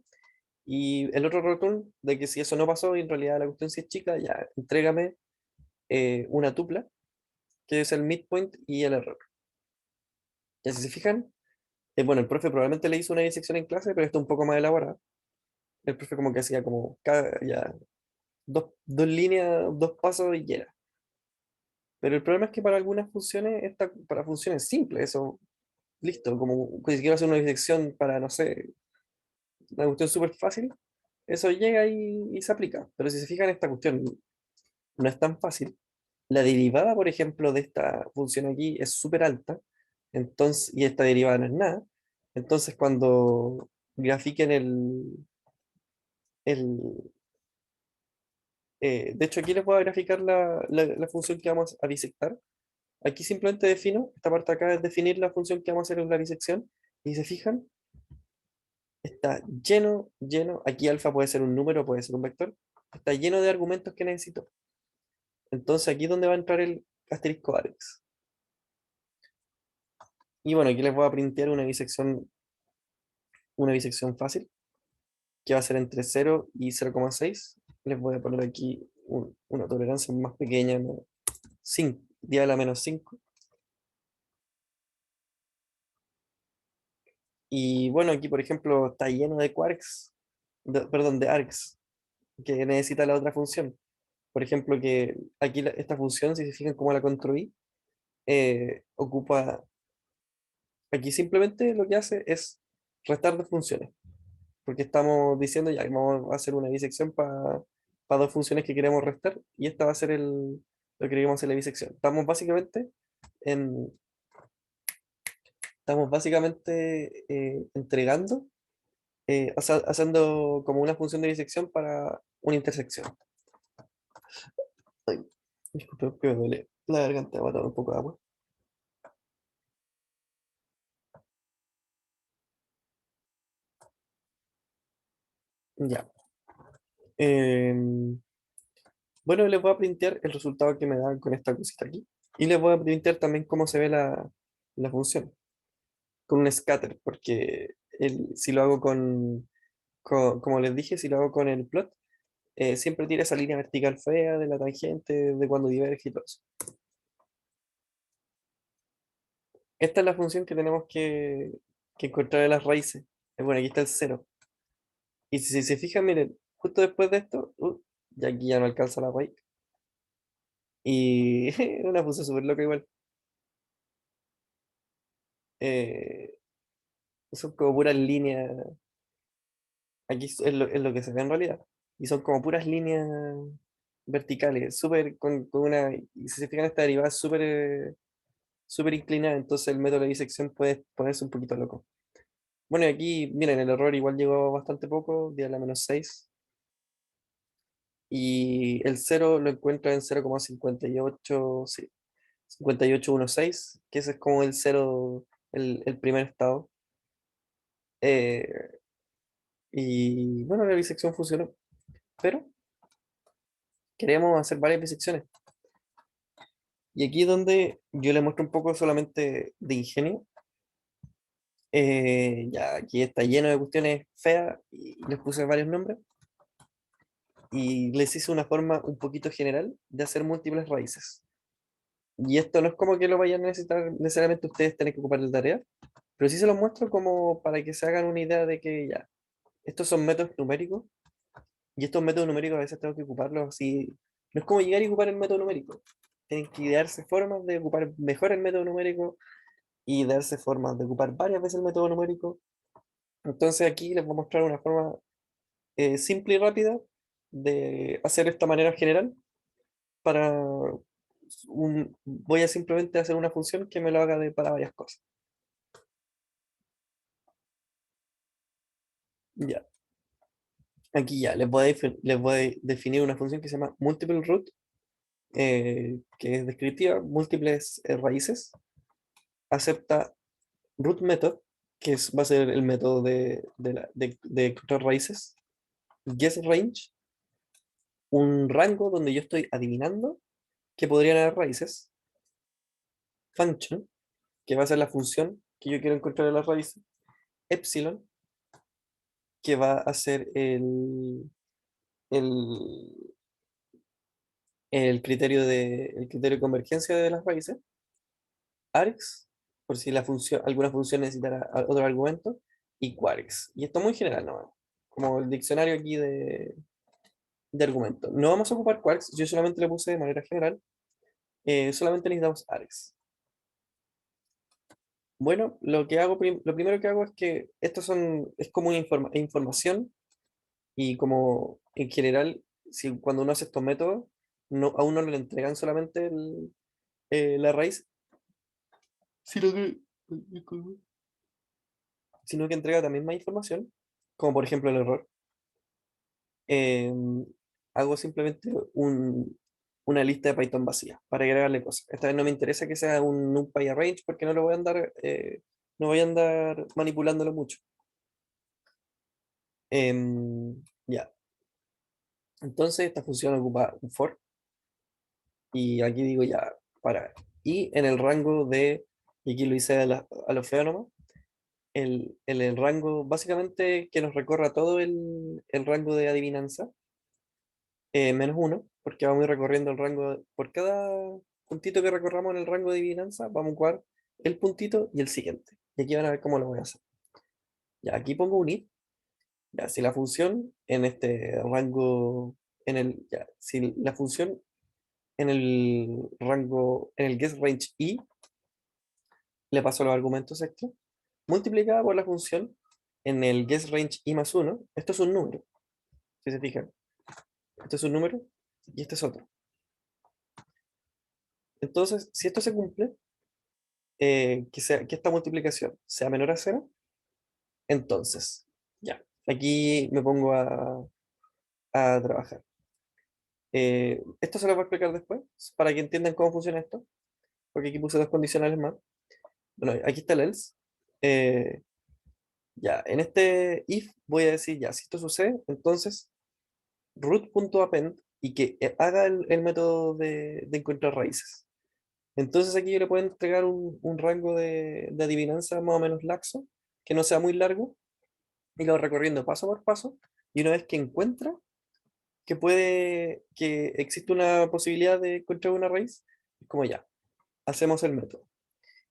Y el otro return, de que si eso no pasó y en realidad la cuestión sí es chica, ya, entrégame una tupla, que es el midpoint y el error. Ya si se fijan, bueno, el profe probablemente le hizo una disección en clase, pero esto es un poco más elaborado. El profe como que hacía como ya, dos líneas, dos pasos y ya era. Pero el problema es que para algunas funciones, para funciones simples, eso, listo, como si quiero hacer una disección para, no sé, una cuestión súper fácil, eso llega y se aplica. Pero si se fijan, esta cuestión no es tan fácil. La derivada, por ejemplo, de esta función aquí es súper alta, entonces, y esta derivada no es nada. Entonces, cuando grafiquen el de hecho, aquí les voy a graficar la función que vamos a bisectar. Aquí simplemente defino, esta parte de acá es definir la función que vamos a hacer en la bisección. Y si se fijan, está lleno. Aquí alfa puede ser un número, puede ser un vector. Está lleno de argumentos que necesito. Entonces aquí es donde va a entrar el asterisco Alex. Y bueno, aquí les voy a printear una bisección fácil, que va a ser entre 0 y 0,6. Les voy a poner aquí una tolerancia más pequeña, ¿no? 5, dial a -5. Y bueno, aquí por ejemplo está lleno de quarks, perdón, de args, que necesita la otra función. Por ejemplo, que aquí esta función, si se fijan cómo la construí, ocupa, aquí simplemente lo que hace es restar dos funciones, porque estamos diciendo ya que vamos a hacer una bisección para dos funciones que queremos restar, y esta va a ser lo que queremos hacer la bisección. En, estamos básicamente entregando, o sea, haciendo como una función de bisección para una intersección. Ay, disculpe que me duele la garganta, voy a tomar un poco de agua. Ya. Em, bueno, les voy a printear el resultado que me dan con esta cosita aquí. Y les voy a printear también cómo se ve la función con un scatter, porque si lo hago como les dije, si lo hago con el plot, siempre tira esa línea vertical fea de la tangente, de cuando diverge y todo eso. Esta es la función que tenemos que encontrar de las raíces. Bueno, aquí está el cero. Y si se fijan, miren, justo después de esto, ya aquí ya no alcanza la raíz. Y es una función súper loca igual. Eh, Son como puras líneas. Aquí es lo que se ve en realidad. Y son como puras líneas verticales, súper con una. Y si se fijan, esta derivada es súper inclinada, entonces el método de disección puede ponerse un poquito loco. Bueno, y aquí, miren, el error igual llegó bastante poco, di a la -6. Y el cero lo encuentra en 0,58, sí, 5816, que ese es como el cero, el primer estado. Eh, y bueno, la bisección funcionó, pero queremos hacer varias bisecciones. Y aquí es donde yo le muestro un poco solamente de ingenio. Ya aquí está lleno de cuestiones feas y les puse varios nombres. Y les hice una forma un poquito general de hacer múltiples raíces. Y esto no es como que lo vayan a necesitar necesariamente ustedes tienen que ocupar la tarea, pero sí se los muestro como para que se hagan una idea de que ya, estos son métodos numéricos, y estos métodos numéricos a veces tengo que ocuparlos así. No es como llegar y ocupar el método numérico. Tienen que idearse formas de ocupar mejor el método numérico y darse formas de ocupar varias veces el método numérico. Entonces aquí les voy a mostrar una forma simple y rápida de hacer esta manera general para voy a simplemente hacer una función que me lo haga para varias cosas. Ya, aquí ya les voy a definir una función que se llama multiple root, que es descriptiva, múltiples raíces, acepta root method, va a ser el método de encontrar raíces, guess range, un rango donde yo estoy adivinando que podrían haber raíces, function, que va a ser la función que yo quiero encontrar en las raíces, epsilon, que va a ser el, el criterio de convergencia de las raíces, args, por si alguna función necesitara otro argumento, y quarks. Y esto muy general, ¿no? Como el diccionario aquí de argumentos. No vamos a ocupar quarks, yo solamente le puse de manera general, solamente necesitamos args. Bueno, lo primero que hago es que es como una información, y como en general, si cuando uno hace estos métodos, a uno no le entregan solamente la raíz, sino que, sino que entrega también más información, como por ejemplo el error. Eh, Hago simplemente una lista de Python vacía para agregarle cosas. Esta vez no me interesa que sea un NumPy arrange porque no lo voy a andar, no voy a andar manipulándolo mucho. Ya, entonces esta función ocupa un for, y aquí digo ya, para. Y en el rango y aquí lo hice a lo feo nomás, el rango, básicamente que nos recorra todo el rango de adivinanza, -1, porque vamos a ir recorriendo el rango, por cada puntito que recorramos en el rango de adivinanza, vamos a jugar el puntito y el siguiente. Y aquí van a ver cómo lo voy a hacer. Ya, aquí pongo un if. Ya, si la función en este rango, ya, si la función en el rango, en el guess range i, le paso los argumentos extra, multiplicada por la función en el guess range i más uno. Esto es un número, si se fijan. Esto es un número y este es otro. Entonces, si esto se cumple, que esta multiplicación sea menor a cero, entonces, ya, aquí me pongo a trabajar. Esto se lo voy a explicar después, para que entiendan cómo funciona esto, porque aquí puse dos condicionales más. Bueno, aquí está el else. Eh, ya, en este if voy a decir, ya, si esto sucede, entonces root.append y que haga el método de encontrar raíces. Entonces aquí yo le puedo entregar un rango de adivinanza más o menos laxo, que no sea muy largo, y lo va recorriendo paso por paso, y una vez que encuentra que existe una posibilidad de encontrar una raíz, es como ya, hacemos el método.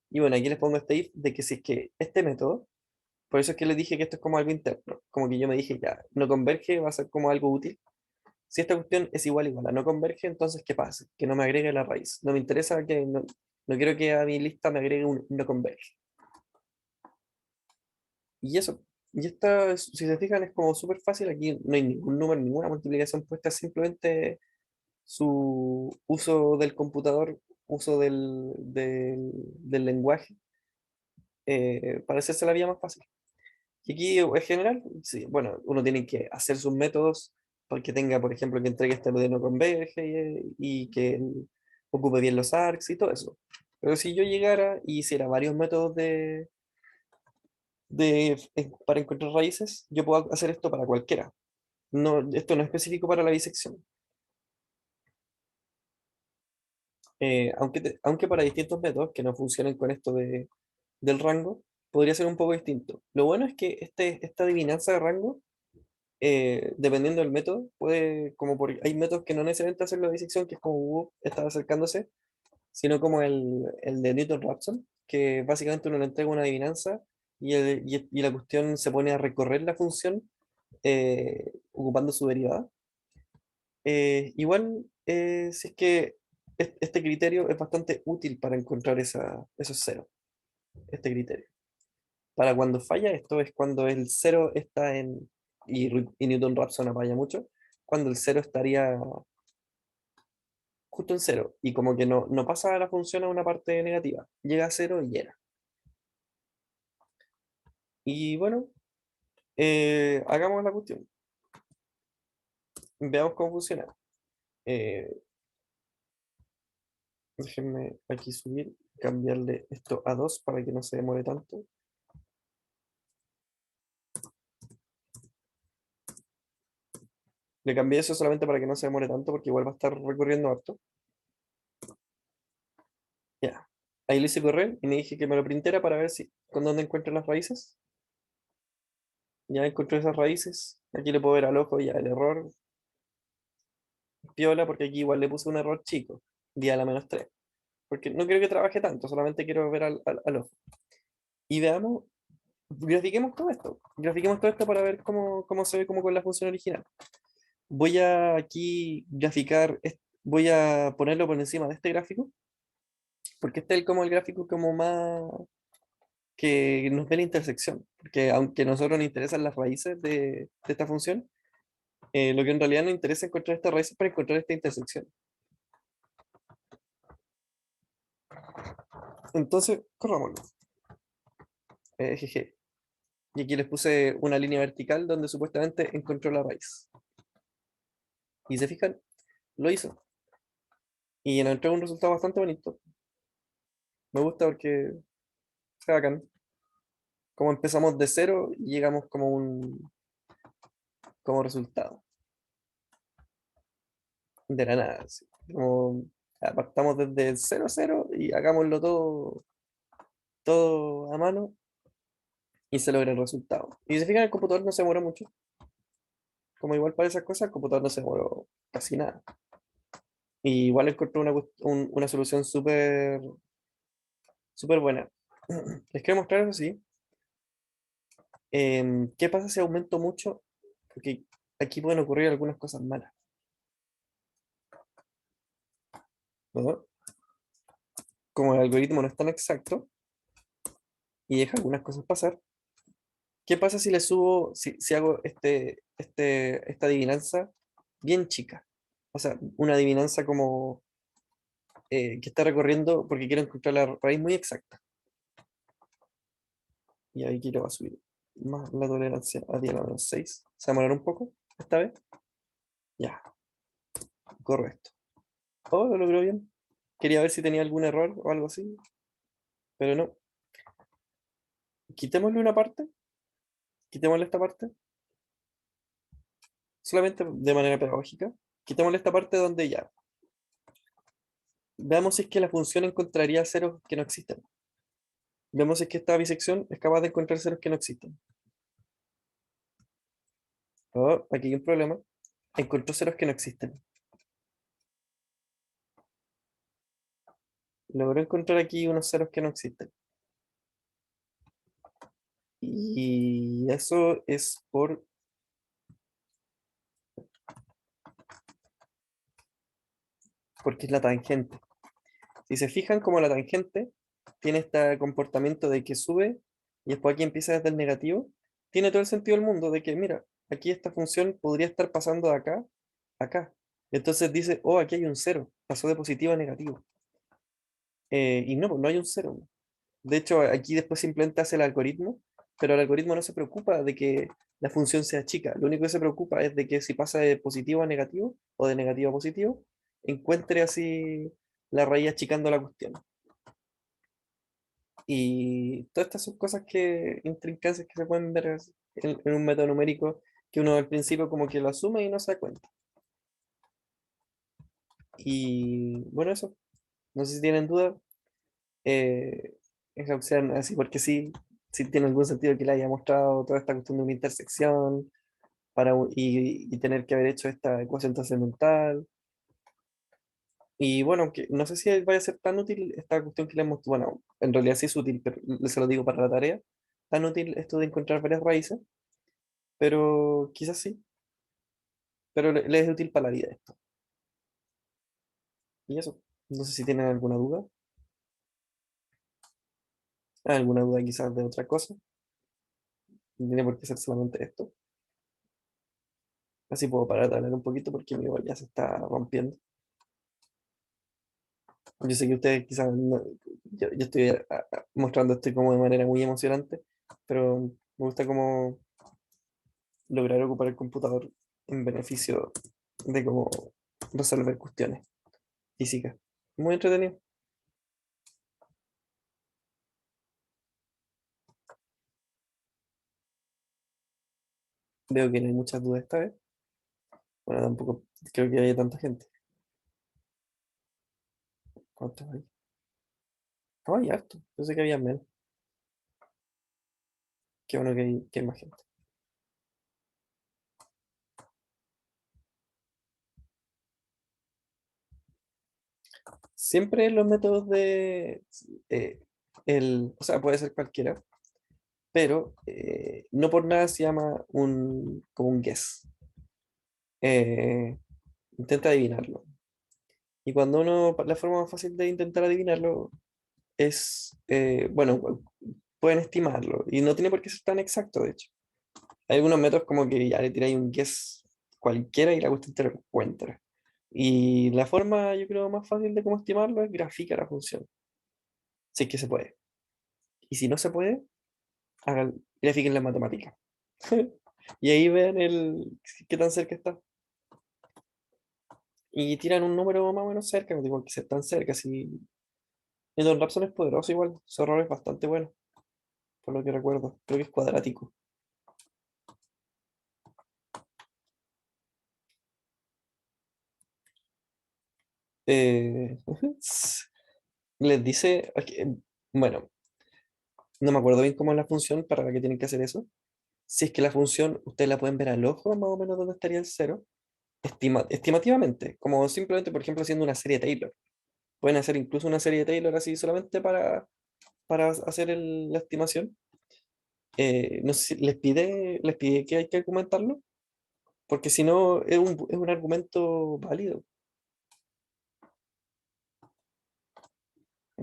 Y bueno, aquí les pongo este if de que si es que este método, por eso es que les dije que esto es como algo interno, como que yo me dije ya, no converge, va a ser como algo útil. Si esta cuestión es igual a no converge, entonces ¿qué pasa? Que no me agregue la raíz. No me interesa que, no quiero que a mi lista me agregue un no converge. Y eso, y esta, si se fijan, es como súper fácil. Aquí no hay ningún número, ninguna multiplicación puesta, simplemente su uso del computador, uso del lenguaje, para hacerse la vida más fácil. Y aquí en general, sí, bueno, uno tiene que hacer sus métodos porque tenga, por ejemplo, que entregue este de no converge y que ocupe bien los arcs y todo eso. Pero si yo llegara y hiciera varios métodos para encontrar raíces, yo puedo hacer esto para cualquiera. No, esto no es específico para la bisección. Aunque para distintos métodos que no funcionen con esto del rango, podría ser un poco distinto. Lo bueno es que esta adivinanza de rango, dependiendo del método, hay métodos que no necesariamente hacen la disección, que es como Hugo estaba acercándose, sino como el de Newton-Raphson, que básicamente uno le entrega una adivinanza y la cuestión se pone a recorrer la función ocupando su derivada. Igual, si es que este criterio es bastante útil para encontrar esos ceros, este criterio. Para cuando falla, esto es cuando el cero está y Newton-Raphson apoya mucho, cuando el cero estaría justo en cero y como que no pasa la función a una parte negativa, llega a cero y llena. Y bueno, hagamos la cuestión, veamos cómo funciona. Eh, Déjenme aquí subir, cambiarle esto a 2 para que no se demore tanto. Le cambié eso solamente para que no se demore tanto porque igual va a estar recorriendo harto. Ya. Ahí le hice correr y me dije que me lo printera para ver si con dónde encuentro las raíces. Ya encontré esas raíces. Aquí le puedo ver al ojo ya el error piola porque aquí igual le puse un error chico. Día a la -3. Porque no quiero que trabaje tanto, solamente quiero ver al ojo. Y veamos, grafiquemos todo esto. Grafiquemos todo esto para ver cómo se ve como con la función original. Voy a aquí graficar, voy a ponerlo por encima de este gráfico, porque este es como el gráfico como más que nos dé la intersección, porque aunque a nosotros nos interesan las raíces de esta función, lo que en realidad nos interesa es encontrar estas raíces para encontrar esta intersección. Entonces, corrámoslo. Jeje. Y aquí les puse una línea vertical donde supuestamente encontró la raíz. Y se fijan, lo hizo. Y nos entregó un resultado bastante bonito. Me gusta porque se bacán. Como empezamos de cero y llegamos como resultado. De la nada. Así. Como apartamos desde el 0 0 y hagámoslo todo a mano y se logra el resultado. Y si se fijan, el computador no se demora mucho. Como igual para esas cosas, el computador no se demoró casi nada. Y igual encontró una solución súper buena. Les quiero mostrar eso, sí. ¿Qué pasa si aumento mucho? Porque aquí pueden ocurrir algunas cosas malas, ¿no? Como el algoritmo no es tan exacto y deja algunas cosas pasar, ¿qué pasa si le subo, si hago esta adivinanza bien chica? O sea, una adivinanza como que está recorriendo porque quiero encontrar la raíz muy exacta. Y ahí quiero va a subir más la tolerancia a 10 a la menos 6. ¿Se va a demorar un poco esta vez? Ya, correcto. Oh, lo logró bien. Quería ver si tenía algún error o algo así, pero no. Quitémosle una parte, quitémosle esta parte, solamente de manera pedagógica. Quitémosle esta parte donde ya. Veamos si es que la función encontraría ceros que no existen. Veamos si es que esta bisección es capaz de encontrar ceros que no existen. Oh, aquí hay un problema. Encontró ceros que no existen. Logró encontrar aquí unos ceros que no existen. Y eso es porque es la tangente. Si se fijan como la tangente tiene este comportamiento de que sube y después aquí empieza desde el negativo, tiene todo el sentido del mundo de que, mira, aquí esta función podría estar pasando de acá a acá. Entonces dice, oh, aquí hay un cero, pasó de positivo a negativo. Y no, pues no hay un cero. De hecho, aquí después simplemente hace el algoritmo, pero el algoritmo no se preocupa de que la función sea chica. Lo único que se preocupa es de que si pasa de positivo a negativo o de negativo a positivo, encuentre así la raíz achicando la cuestión. Y todas estas son cosas que, intrincancias que se pueden ver en un método numérico que uno al principio como que lo asume y no se da cuenta. Y bueno, eso. No sé si tienen duda. Es la opción así porque sí, sí tiene algún sentido que le haya mostrado toda esta cuestión de una intersección y tener que haber hecho esta ecuación trascendental. Y bueno, que no sé si vaya a ser tan útil esta cuestión que le hemos, bueno, en realidad sí es útil, pero se lo digo para la tarea, tan útil esto de encontrar varias raíces, pero quizás sí, pero le es útil para la vida esto. Y eso, no sé si tienen alguna duda, alguna duda quizás de otra cosa, no tiene por qué ser solamente esto. Así puedo parar de hablar un poquito porque mi igual ya se está rompiendo. Yo sé que ustedes quizás, yo estoy mostrando esto como de manera muy emocionante, pero me gusta como lograr ocupar el computador en beneficio de cómo resolver cuestiones físicas. Muy entretenido. Veo que no hay muchas dudas esta vez. Bueno, tampoco creo que haya tanta gente. ¿Cuántos hay? No, hay harto. Yo sé que había menos. Qué bueno que hay más gente. Siempre los métodos eh, o sea, puede ser cualquiera, pero no por nada se llama como un guess. Eh, Intenta adivinarlo. Y cuando la forma más fácil de intentar adivinarlo es, bueno, pueden estimarlo y no tiene por qué ser tan exacto, de hecho. Hay algunos métodos como que ya le tiráis un guess cualquiera y la cuestión te lo encuentra. Y la forma, yo creo, más fácil de cómo estimarlo es graficar la función, si es que se puede. Y si no se puede, hagan, grafiquen la matemática. Y ahí ven qué tan cerca está. Y tiran un número más o menos cerca, no digo que sea tan cerca. Si... Y Don Rapson es poderoso igual, su error es bastante bueno, por lo que recuerdo. Creo que es cuadrático. Eh, les dice, bueno, no me acuerdo bien cómo es la función para la que tienen que hacer eso. Si es que la función, ustedes la pueden ver al ojo, más o menos dónde estaría el cero, estimativamente, como simplemente, por ejemplo, haciendo una serie Taylor. Pueden hacer incluso una serie Taylor así solamente para hacer la estimación. no sé si les pide que hay que argumentarlo, porque si no es un argumento válido.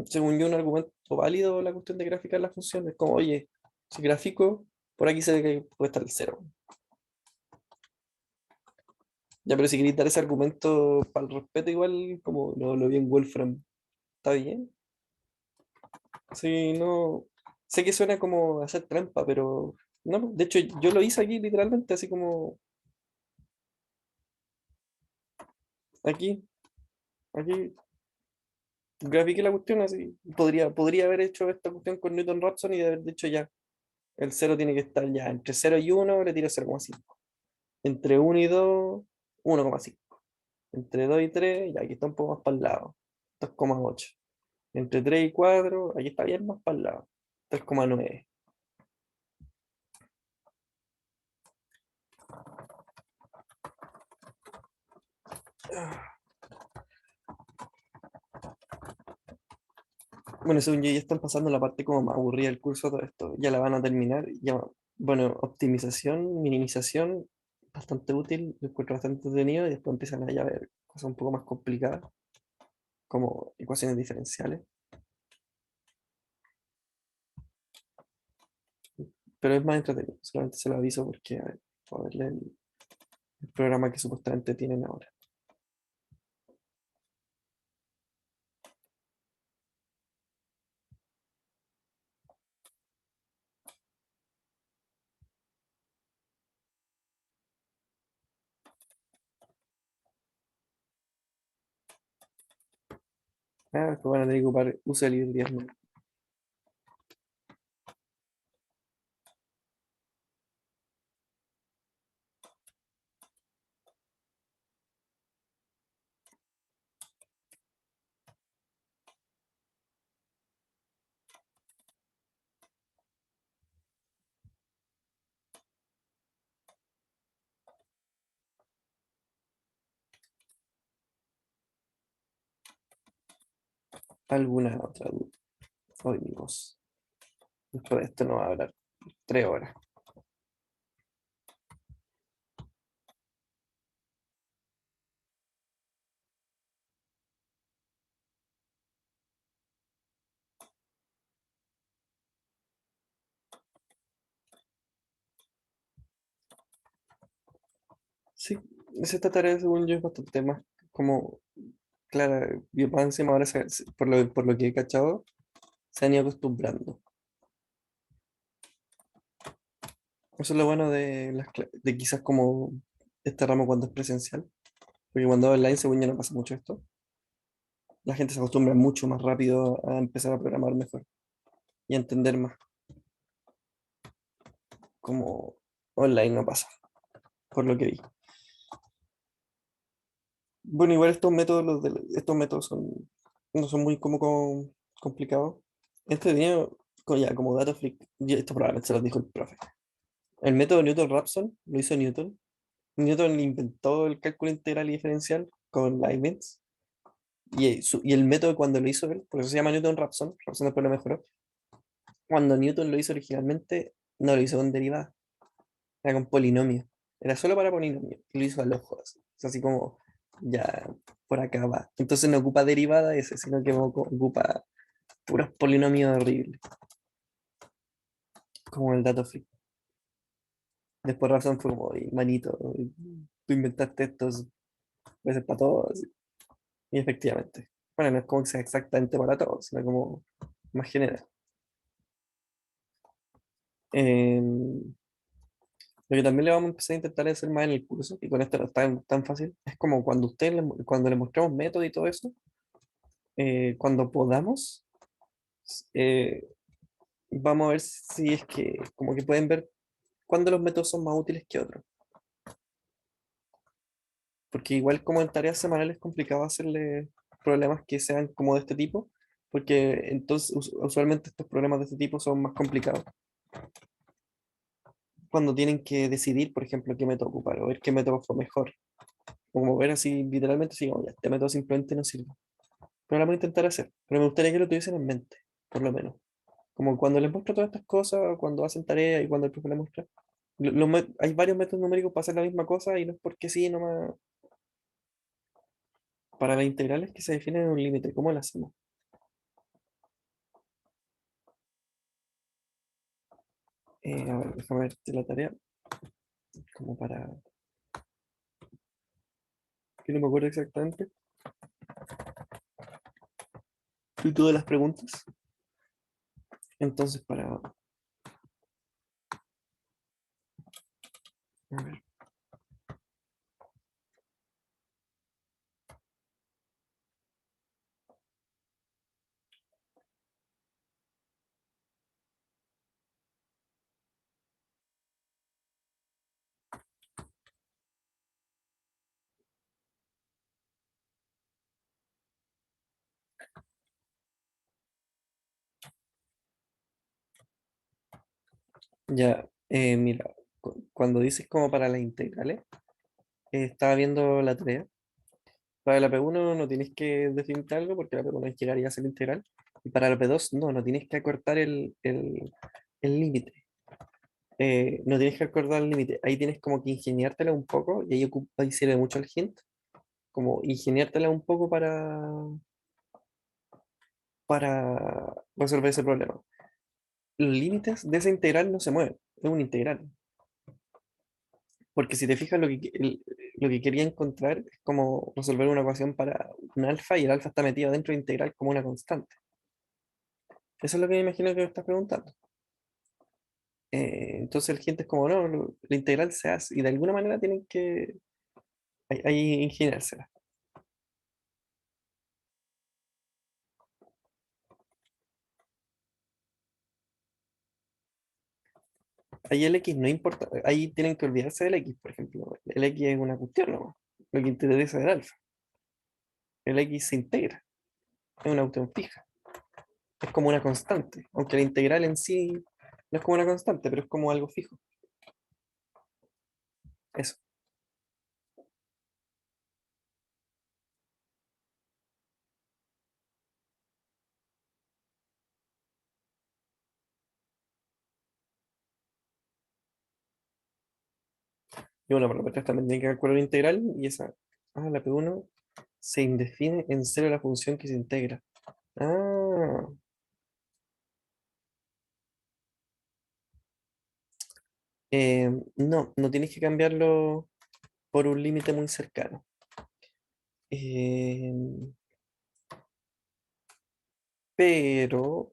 Según yo, un argumento válido la cuestión de graficar las funciones, como, oye, si grafico, por aquí se ve que puede estar el cero. Ya, pero si queréis dar ese argumento para el respeto, igual, como lo vi en Wolfram, está bien. Sí, no. Sé que suena como hacer trampa, pero no, de hecho, yo lo hice aquí literalmente, así como aquí, aquí, grafiqué la cuestión así. Podría haber hecho esta cuestión con Newton Raphson y de haber dicho ya, el cero tiene que estar ya entre cero y uno le tiro 0,5. Entre uno y 2 1,5. Entre 2 y 3 ya aquí está un poco más para el lado, 2,8. Entre 3 y 4 aquí está bien más para el lado, 3,9. Bueno, según yo ya están pasando la parte como más aburrida del curso, todo esto. Ya la van a terminar. Ya, bueno, optimización, minimización, bastante útil, lo encuentro bastante entretenido, y después empiezan a ya ver cosas un poco más complicadas, como ecuaciones diferenciales. Pero es más entretenido, solamente se lo aviso porque, a ver, para verle el programa que supuestamente tienen ahora. Ah, después van a tener que ocupar uso de librerías, ¿no? Alguna otra duda. Hoy Dios. Después de esto no va a hablar 3 horas. Sí, esta tarea según yo es bastante más como clara. Y más encima ahora, por lo que he cachado, se han ido acostumbrando. Eso es lo bueno de quizás como este ramo cuando es presencial. Porque cuando es online, según yo, no pasa mucho esto. La gente se acostumbra mucho más rápido a empezar a programar mejor y a entender más. Como online no pasa, por lo que vi. Bueno, igual estos métodos, estos métodos no son muy complicados. Este dinero, ya, como dato freak, y esto probablemente se lo dijo el profe. El método Newton-Raphson lo hizo Newton. Newton inventó el cálculo integral y diferencial con Leibniz. Y el método cuando lo hizo él, por eso se llama Newton-Raphson, Raphson después lo mejoró. Cuando Newton lo hizo originalmente, no lo hizo con derivadas, era con polinomio. Era solo para polinomio. Y lo hizo al ojo, así. Es así como, ya, por acá va. Entonces no ocupa derivada ese, sino que ocupa puros polinomios horribles, como el dato free. Después Raphson fue como, "Oye, manito, tú inventaste estos veces para todos". Y efectivamente. Bueno, no es como que sea exactamente para todos, sino como más general. Em, lo que también le vamos a empezar a intentar hacer más en el curso, y con esto no es tan fácil, es como cuando le mostramos método y todo eso, cuando podamos, eh, vamos a ver si es que, como que pueden ver cuándo los métodos son más útiles que otros. Porque igual como en tareas semanales es complicado hacerle problemas que sean como de este tipo, porque entonces usualmente estos problemas de este tipo son más complicados cuando tienen que decidir, por ejemplo, qué método ocupar o ver qué método fue mejor. O como ver así, literalmente, así como, ya, este método simplemente no sirve. Pero lo vamos a intentar hacer. Pero me gustaría que lo tuviesen en mente, por lo menos. Como cuando les muestro todas estas cosas, o cuando hacen tareas y cuando el profe les muestra. Hay varios métodos numéricos para hacer la misma cosa y no es porque sí, nomás. Para las integrales que se definen un límite, ¿cómo lo hacemos? A ver, déjame verte la tarea, como para que no me acuerdo exactamente de todas las preguntas. Entonces, a ver, ya, mira, cuando dices como para las integrales, estaba viendo la tarea. Para la P1 no tienes que definirte algo porque la P1 es llegar y hacer la integral. Y para la P2 no tienes que acortar el límite. No tienes que acortar el límite. Ahí tienes como que ingeniártela un poco y ahí sirve mucho el hint. Como ingeniártela un poco para resolver ese problema. Los límites de esa integral no se mueven, es una integral. Porque si te fijas, lo que quería encontrar es como resolver una ecuación para un alfa y el alfa está metido dentro de integral como una constante. Eso es lo que me imagino que me estás preguntando. Entonces el gente es como, no, la integral se hace y de alguna manera tienen que ahí ingeniársela. Ahí el X no importa, ahí tienen que olvidarse del X, por ejemplo. El X es una cuestión, ¿no? Lo que interesa es el alfa. El X se integra, es una cuestión fija. Es como una constante, aunque la integral en sí no es como una constante, pero es como algo fijo. Eso. Y bueno, por lo menos también tiene que calcular la integral y esa. Ah, la P1 se indefine en cero la función que se integra. Ah, no tienes que cambiarlo por un límite muy cercano. Eh, pero,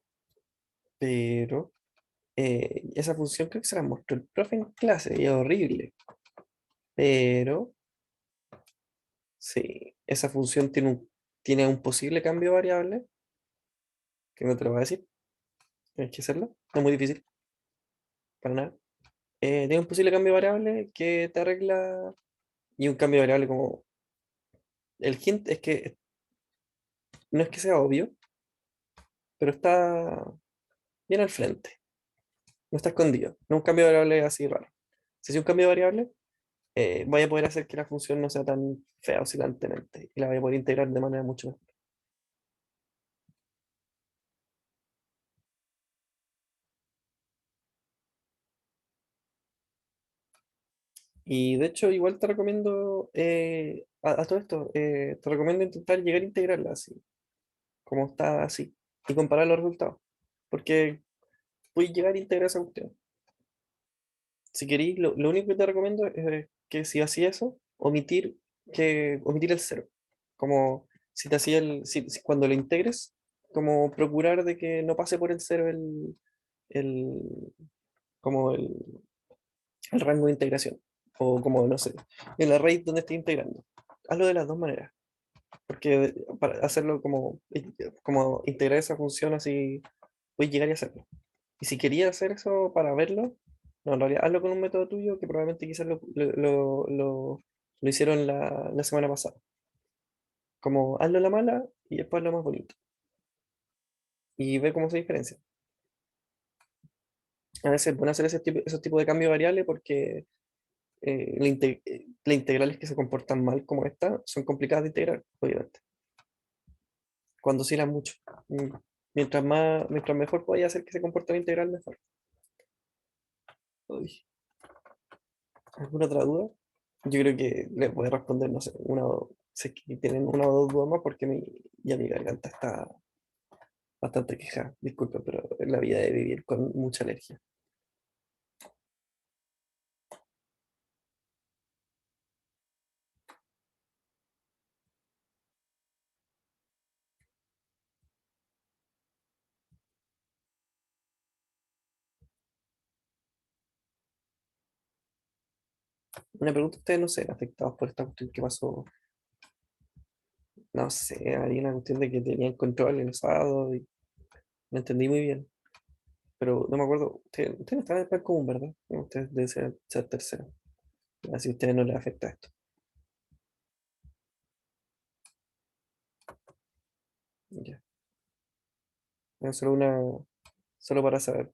pero, esa función creo que se la mostró el profe en clase y es horrible. Pero, sí, esa función tiene un posible cambio de variable, que no te lo voy a decir, tienes que hacerlo, no es muy difícil, para nada. Tiene un posible cambio de variable que te arregla, y un cambio de variable como, el hint es que no es que sea obvio, pero está bien al frente, no está escondido, no es un cambio de variable así raro. Si es un cambio de variable, voy a poder hacer que la función no sea tan fea oscilantemente y la voy a poder integrar de manera mucho mejor. Y de hecho, igual te recomiendo, a todo esto, te recomiendo intentar llegar a integrarla así, como está así, y comparar los resultados. Porque puedes llegar a integrar esa cuestión. Si queréis, lo único que te recomiendo es que si hacías eso, omitir el cero. Como si te hacía cuando lo integres, como procurar de que no pase por el cero el, como el rango de integración. O como, no sé, el array donde esté integrando. Hazlo de las dos maneras. Porque para hacerlo como integrar esa función así, puedes llegar y hacerlo. Y si querías hacer eso para verlo, no, en realidad hazlo con un método tuyo que probablemente quizás lo hicieron la semana pasada. Como hazlo a la mala y después lo más bonito. Y ve cómo se diferencia. A veces es bueno hacer esos tipos de cambio de variable porque las integrales que se comportan mal como esta son complicadas de integrar, obviamente. Cuando oscilan mucho. Mm. mientras mejor podáis hacer que ese comportamiento integral mejor. Uy, ¿alguna otra duda? Yo creo que les voy a responder, no sé, sé que tienen una o dos dudas más porque ya mi garganta está bastante quejada. Disculpe, pero es la vida de vivir con mucha alergia. Una pregunta, ¿ustedes no se ven afectados por esta cuestión que pasó? No sé, había una cuestión de que tenían control el sábado y no entendí muy bien. Pero no me acuerdo, ustedes no están en el plan común, ¿verdad? No, ustedes deben ser terceros. Así a ustedes no les afecta esto. Ya. Es solo para saber.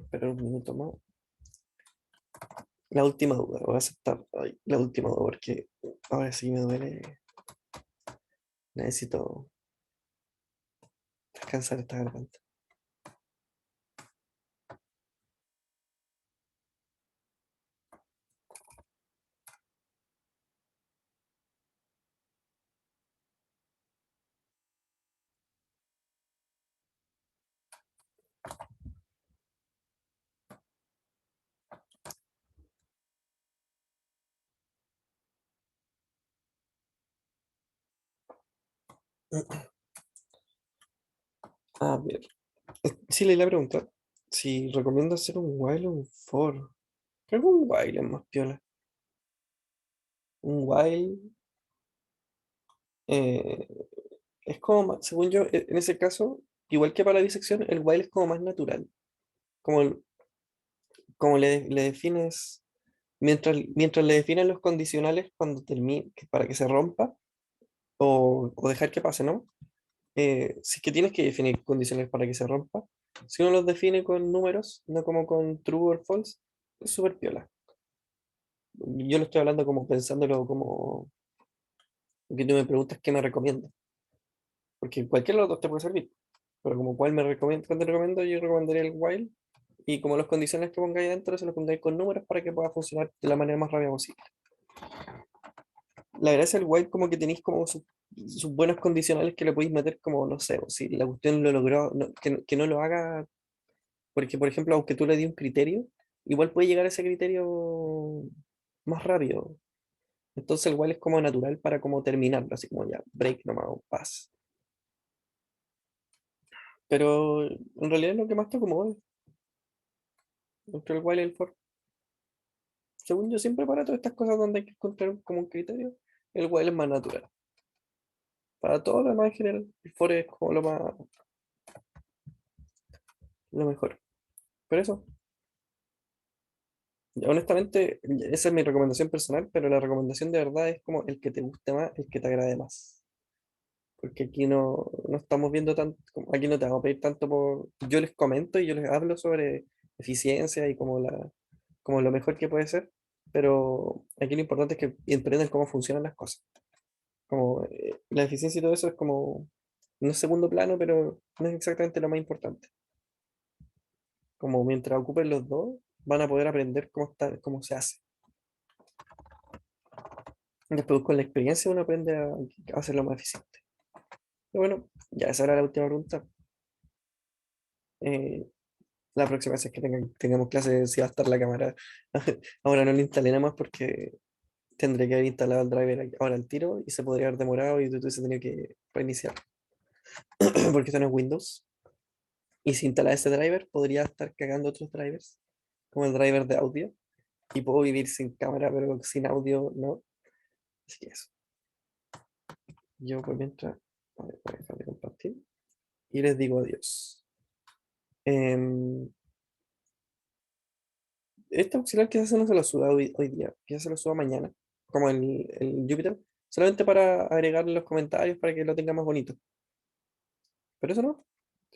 Esperar un minuto más. La última duda, voy a aceptar. Ay, la última duda, porque ahora sí me duele. Necesito descansar esta garganta. A ver, sí leí la pregunta. Si recomiendo hacer un while o un for. Creo que un while es más piola. Un while eh, es como, según yo, en ese caso, igual que para la disección, el while es como más natural. Como, como le defines, mientras le defines los condicionales cuando termine, para que se rompa o dejar que pase, ¿no? Si es que tienes que definir condiciones para que se rompa, si uno los define con números, no como con true or false, es súper piola. Yo lo estoy hablando como pensándolo como que tú me preguntas qué me recomiendas, porque cualquiera de los dos te puede servir, pero como cuál me recomiendo, cuál te recomiendo, yo recomendaría el while y como las condiciones que pongáis adentro se las pongáis con números para que pueda funcionar de la manera más rápida posible. La gracia del while como que tenéis como sus buenos condicionales que le podéis meter como, no sé, o si la cuestión lo logró, que no lo haga. Porque, por ejemplo, aunque tú le di un criterio, igual puede llegar a ese criterio más rápido. Entonces, igual es como natural para como terminarlo, así como ya, break nomás, o pass. Pero en realidad es lo que más te acomoda entre el while y el for. Según yo, siempre para todas estas cosas donde hay que encontrar como un criterio, el while es más natural. Para todo lo demás en general, el for es como lo mejor. Pero eso, honestamente, esa es mi recomendación personal, pero la recomendación de verdad es como el que te guste más, el que te agrade más. Porque aquí no estamos viendo tanto, aquí no te vamos a pedir tanto por, yo les comento y yo les hablo sobre eficiencia y como lo mejor que puede ser, pero aquí lo importante es que entiendan cómo funcionan las cosas. Como la eficiencia y todo eso es como, no es segundo plano, pero no es exactamente lo más importante. Como mientras ocupen los dos, van a poder aprender cómo se hace. Después con la experiencia uno aprende a hacerlo más eficiente. Pero bueno, ya esa era la última pregunta. Eh, la próxima vez que tengamos clases, si va a estar la cámara. Ahora no la instalé nada más porque tendré que haber instalado el driver ahora al tiro y se podría haber demorado y tú hubiese tenido que reiniciar. Porque esto no es Windows. Y si instalas ese driver, podría estar cagando otros drivers, como el driver de audio. Y puedo vivir sin cámara, pero sin audio no. Así que eso. Yo por mientras voy a dejar de compartir y les digo adiós. Em, Este auxiliar quizás no se lo suba hoy día, quizás se lo suba mañana, como el Jupyter, solamente para agregarle los comentarios para que lo tenga más bonito. Pero eso no,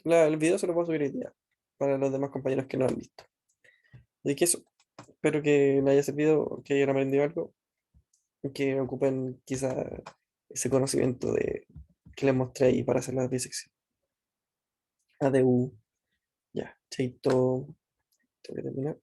el video se lo puedo subir hoy día para los demás compañeros que no lo han visto. Así que eso, espero que les haya servido, que hayan aprendido algo, que ocupen quizá ese conocimiento de que les mostré ahí para hacer la disección. ADU, ya, chaito, tengo que terminar.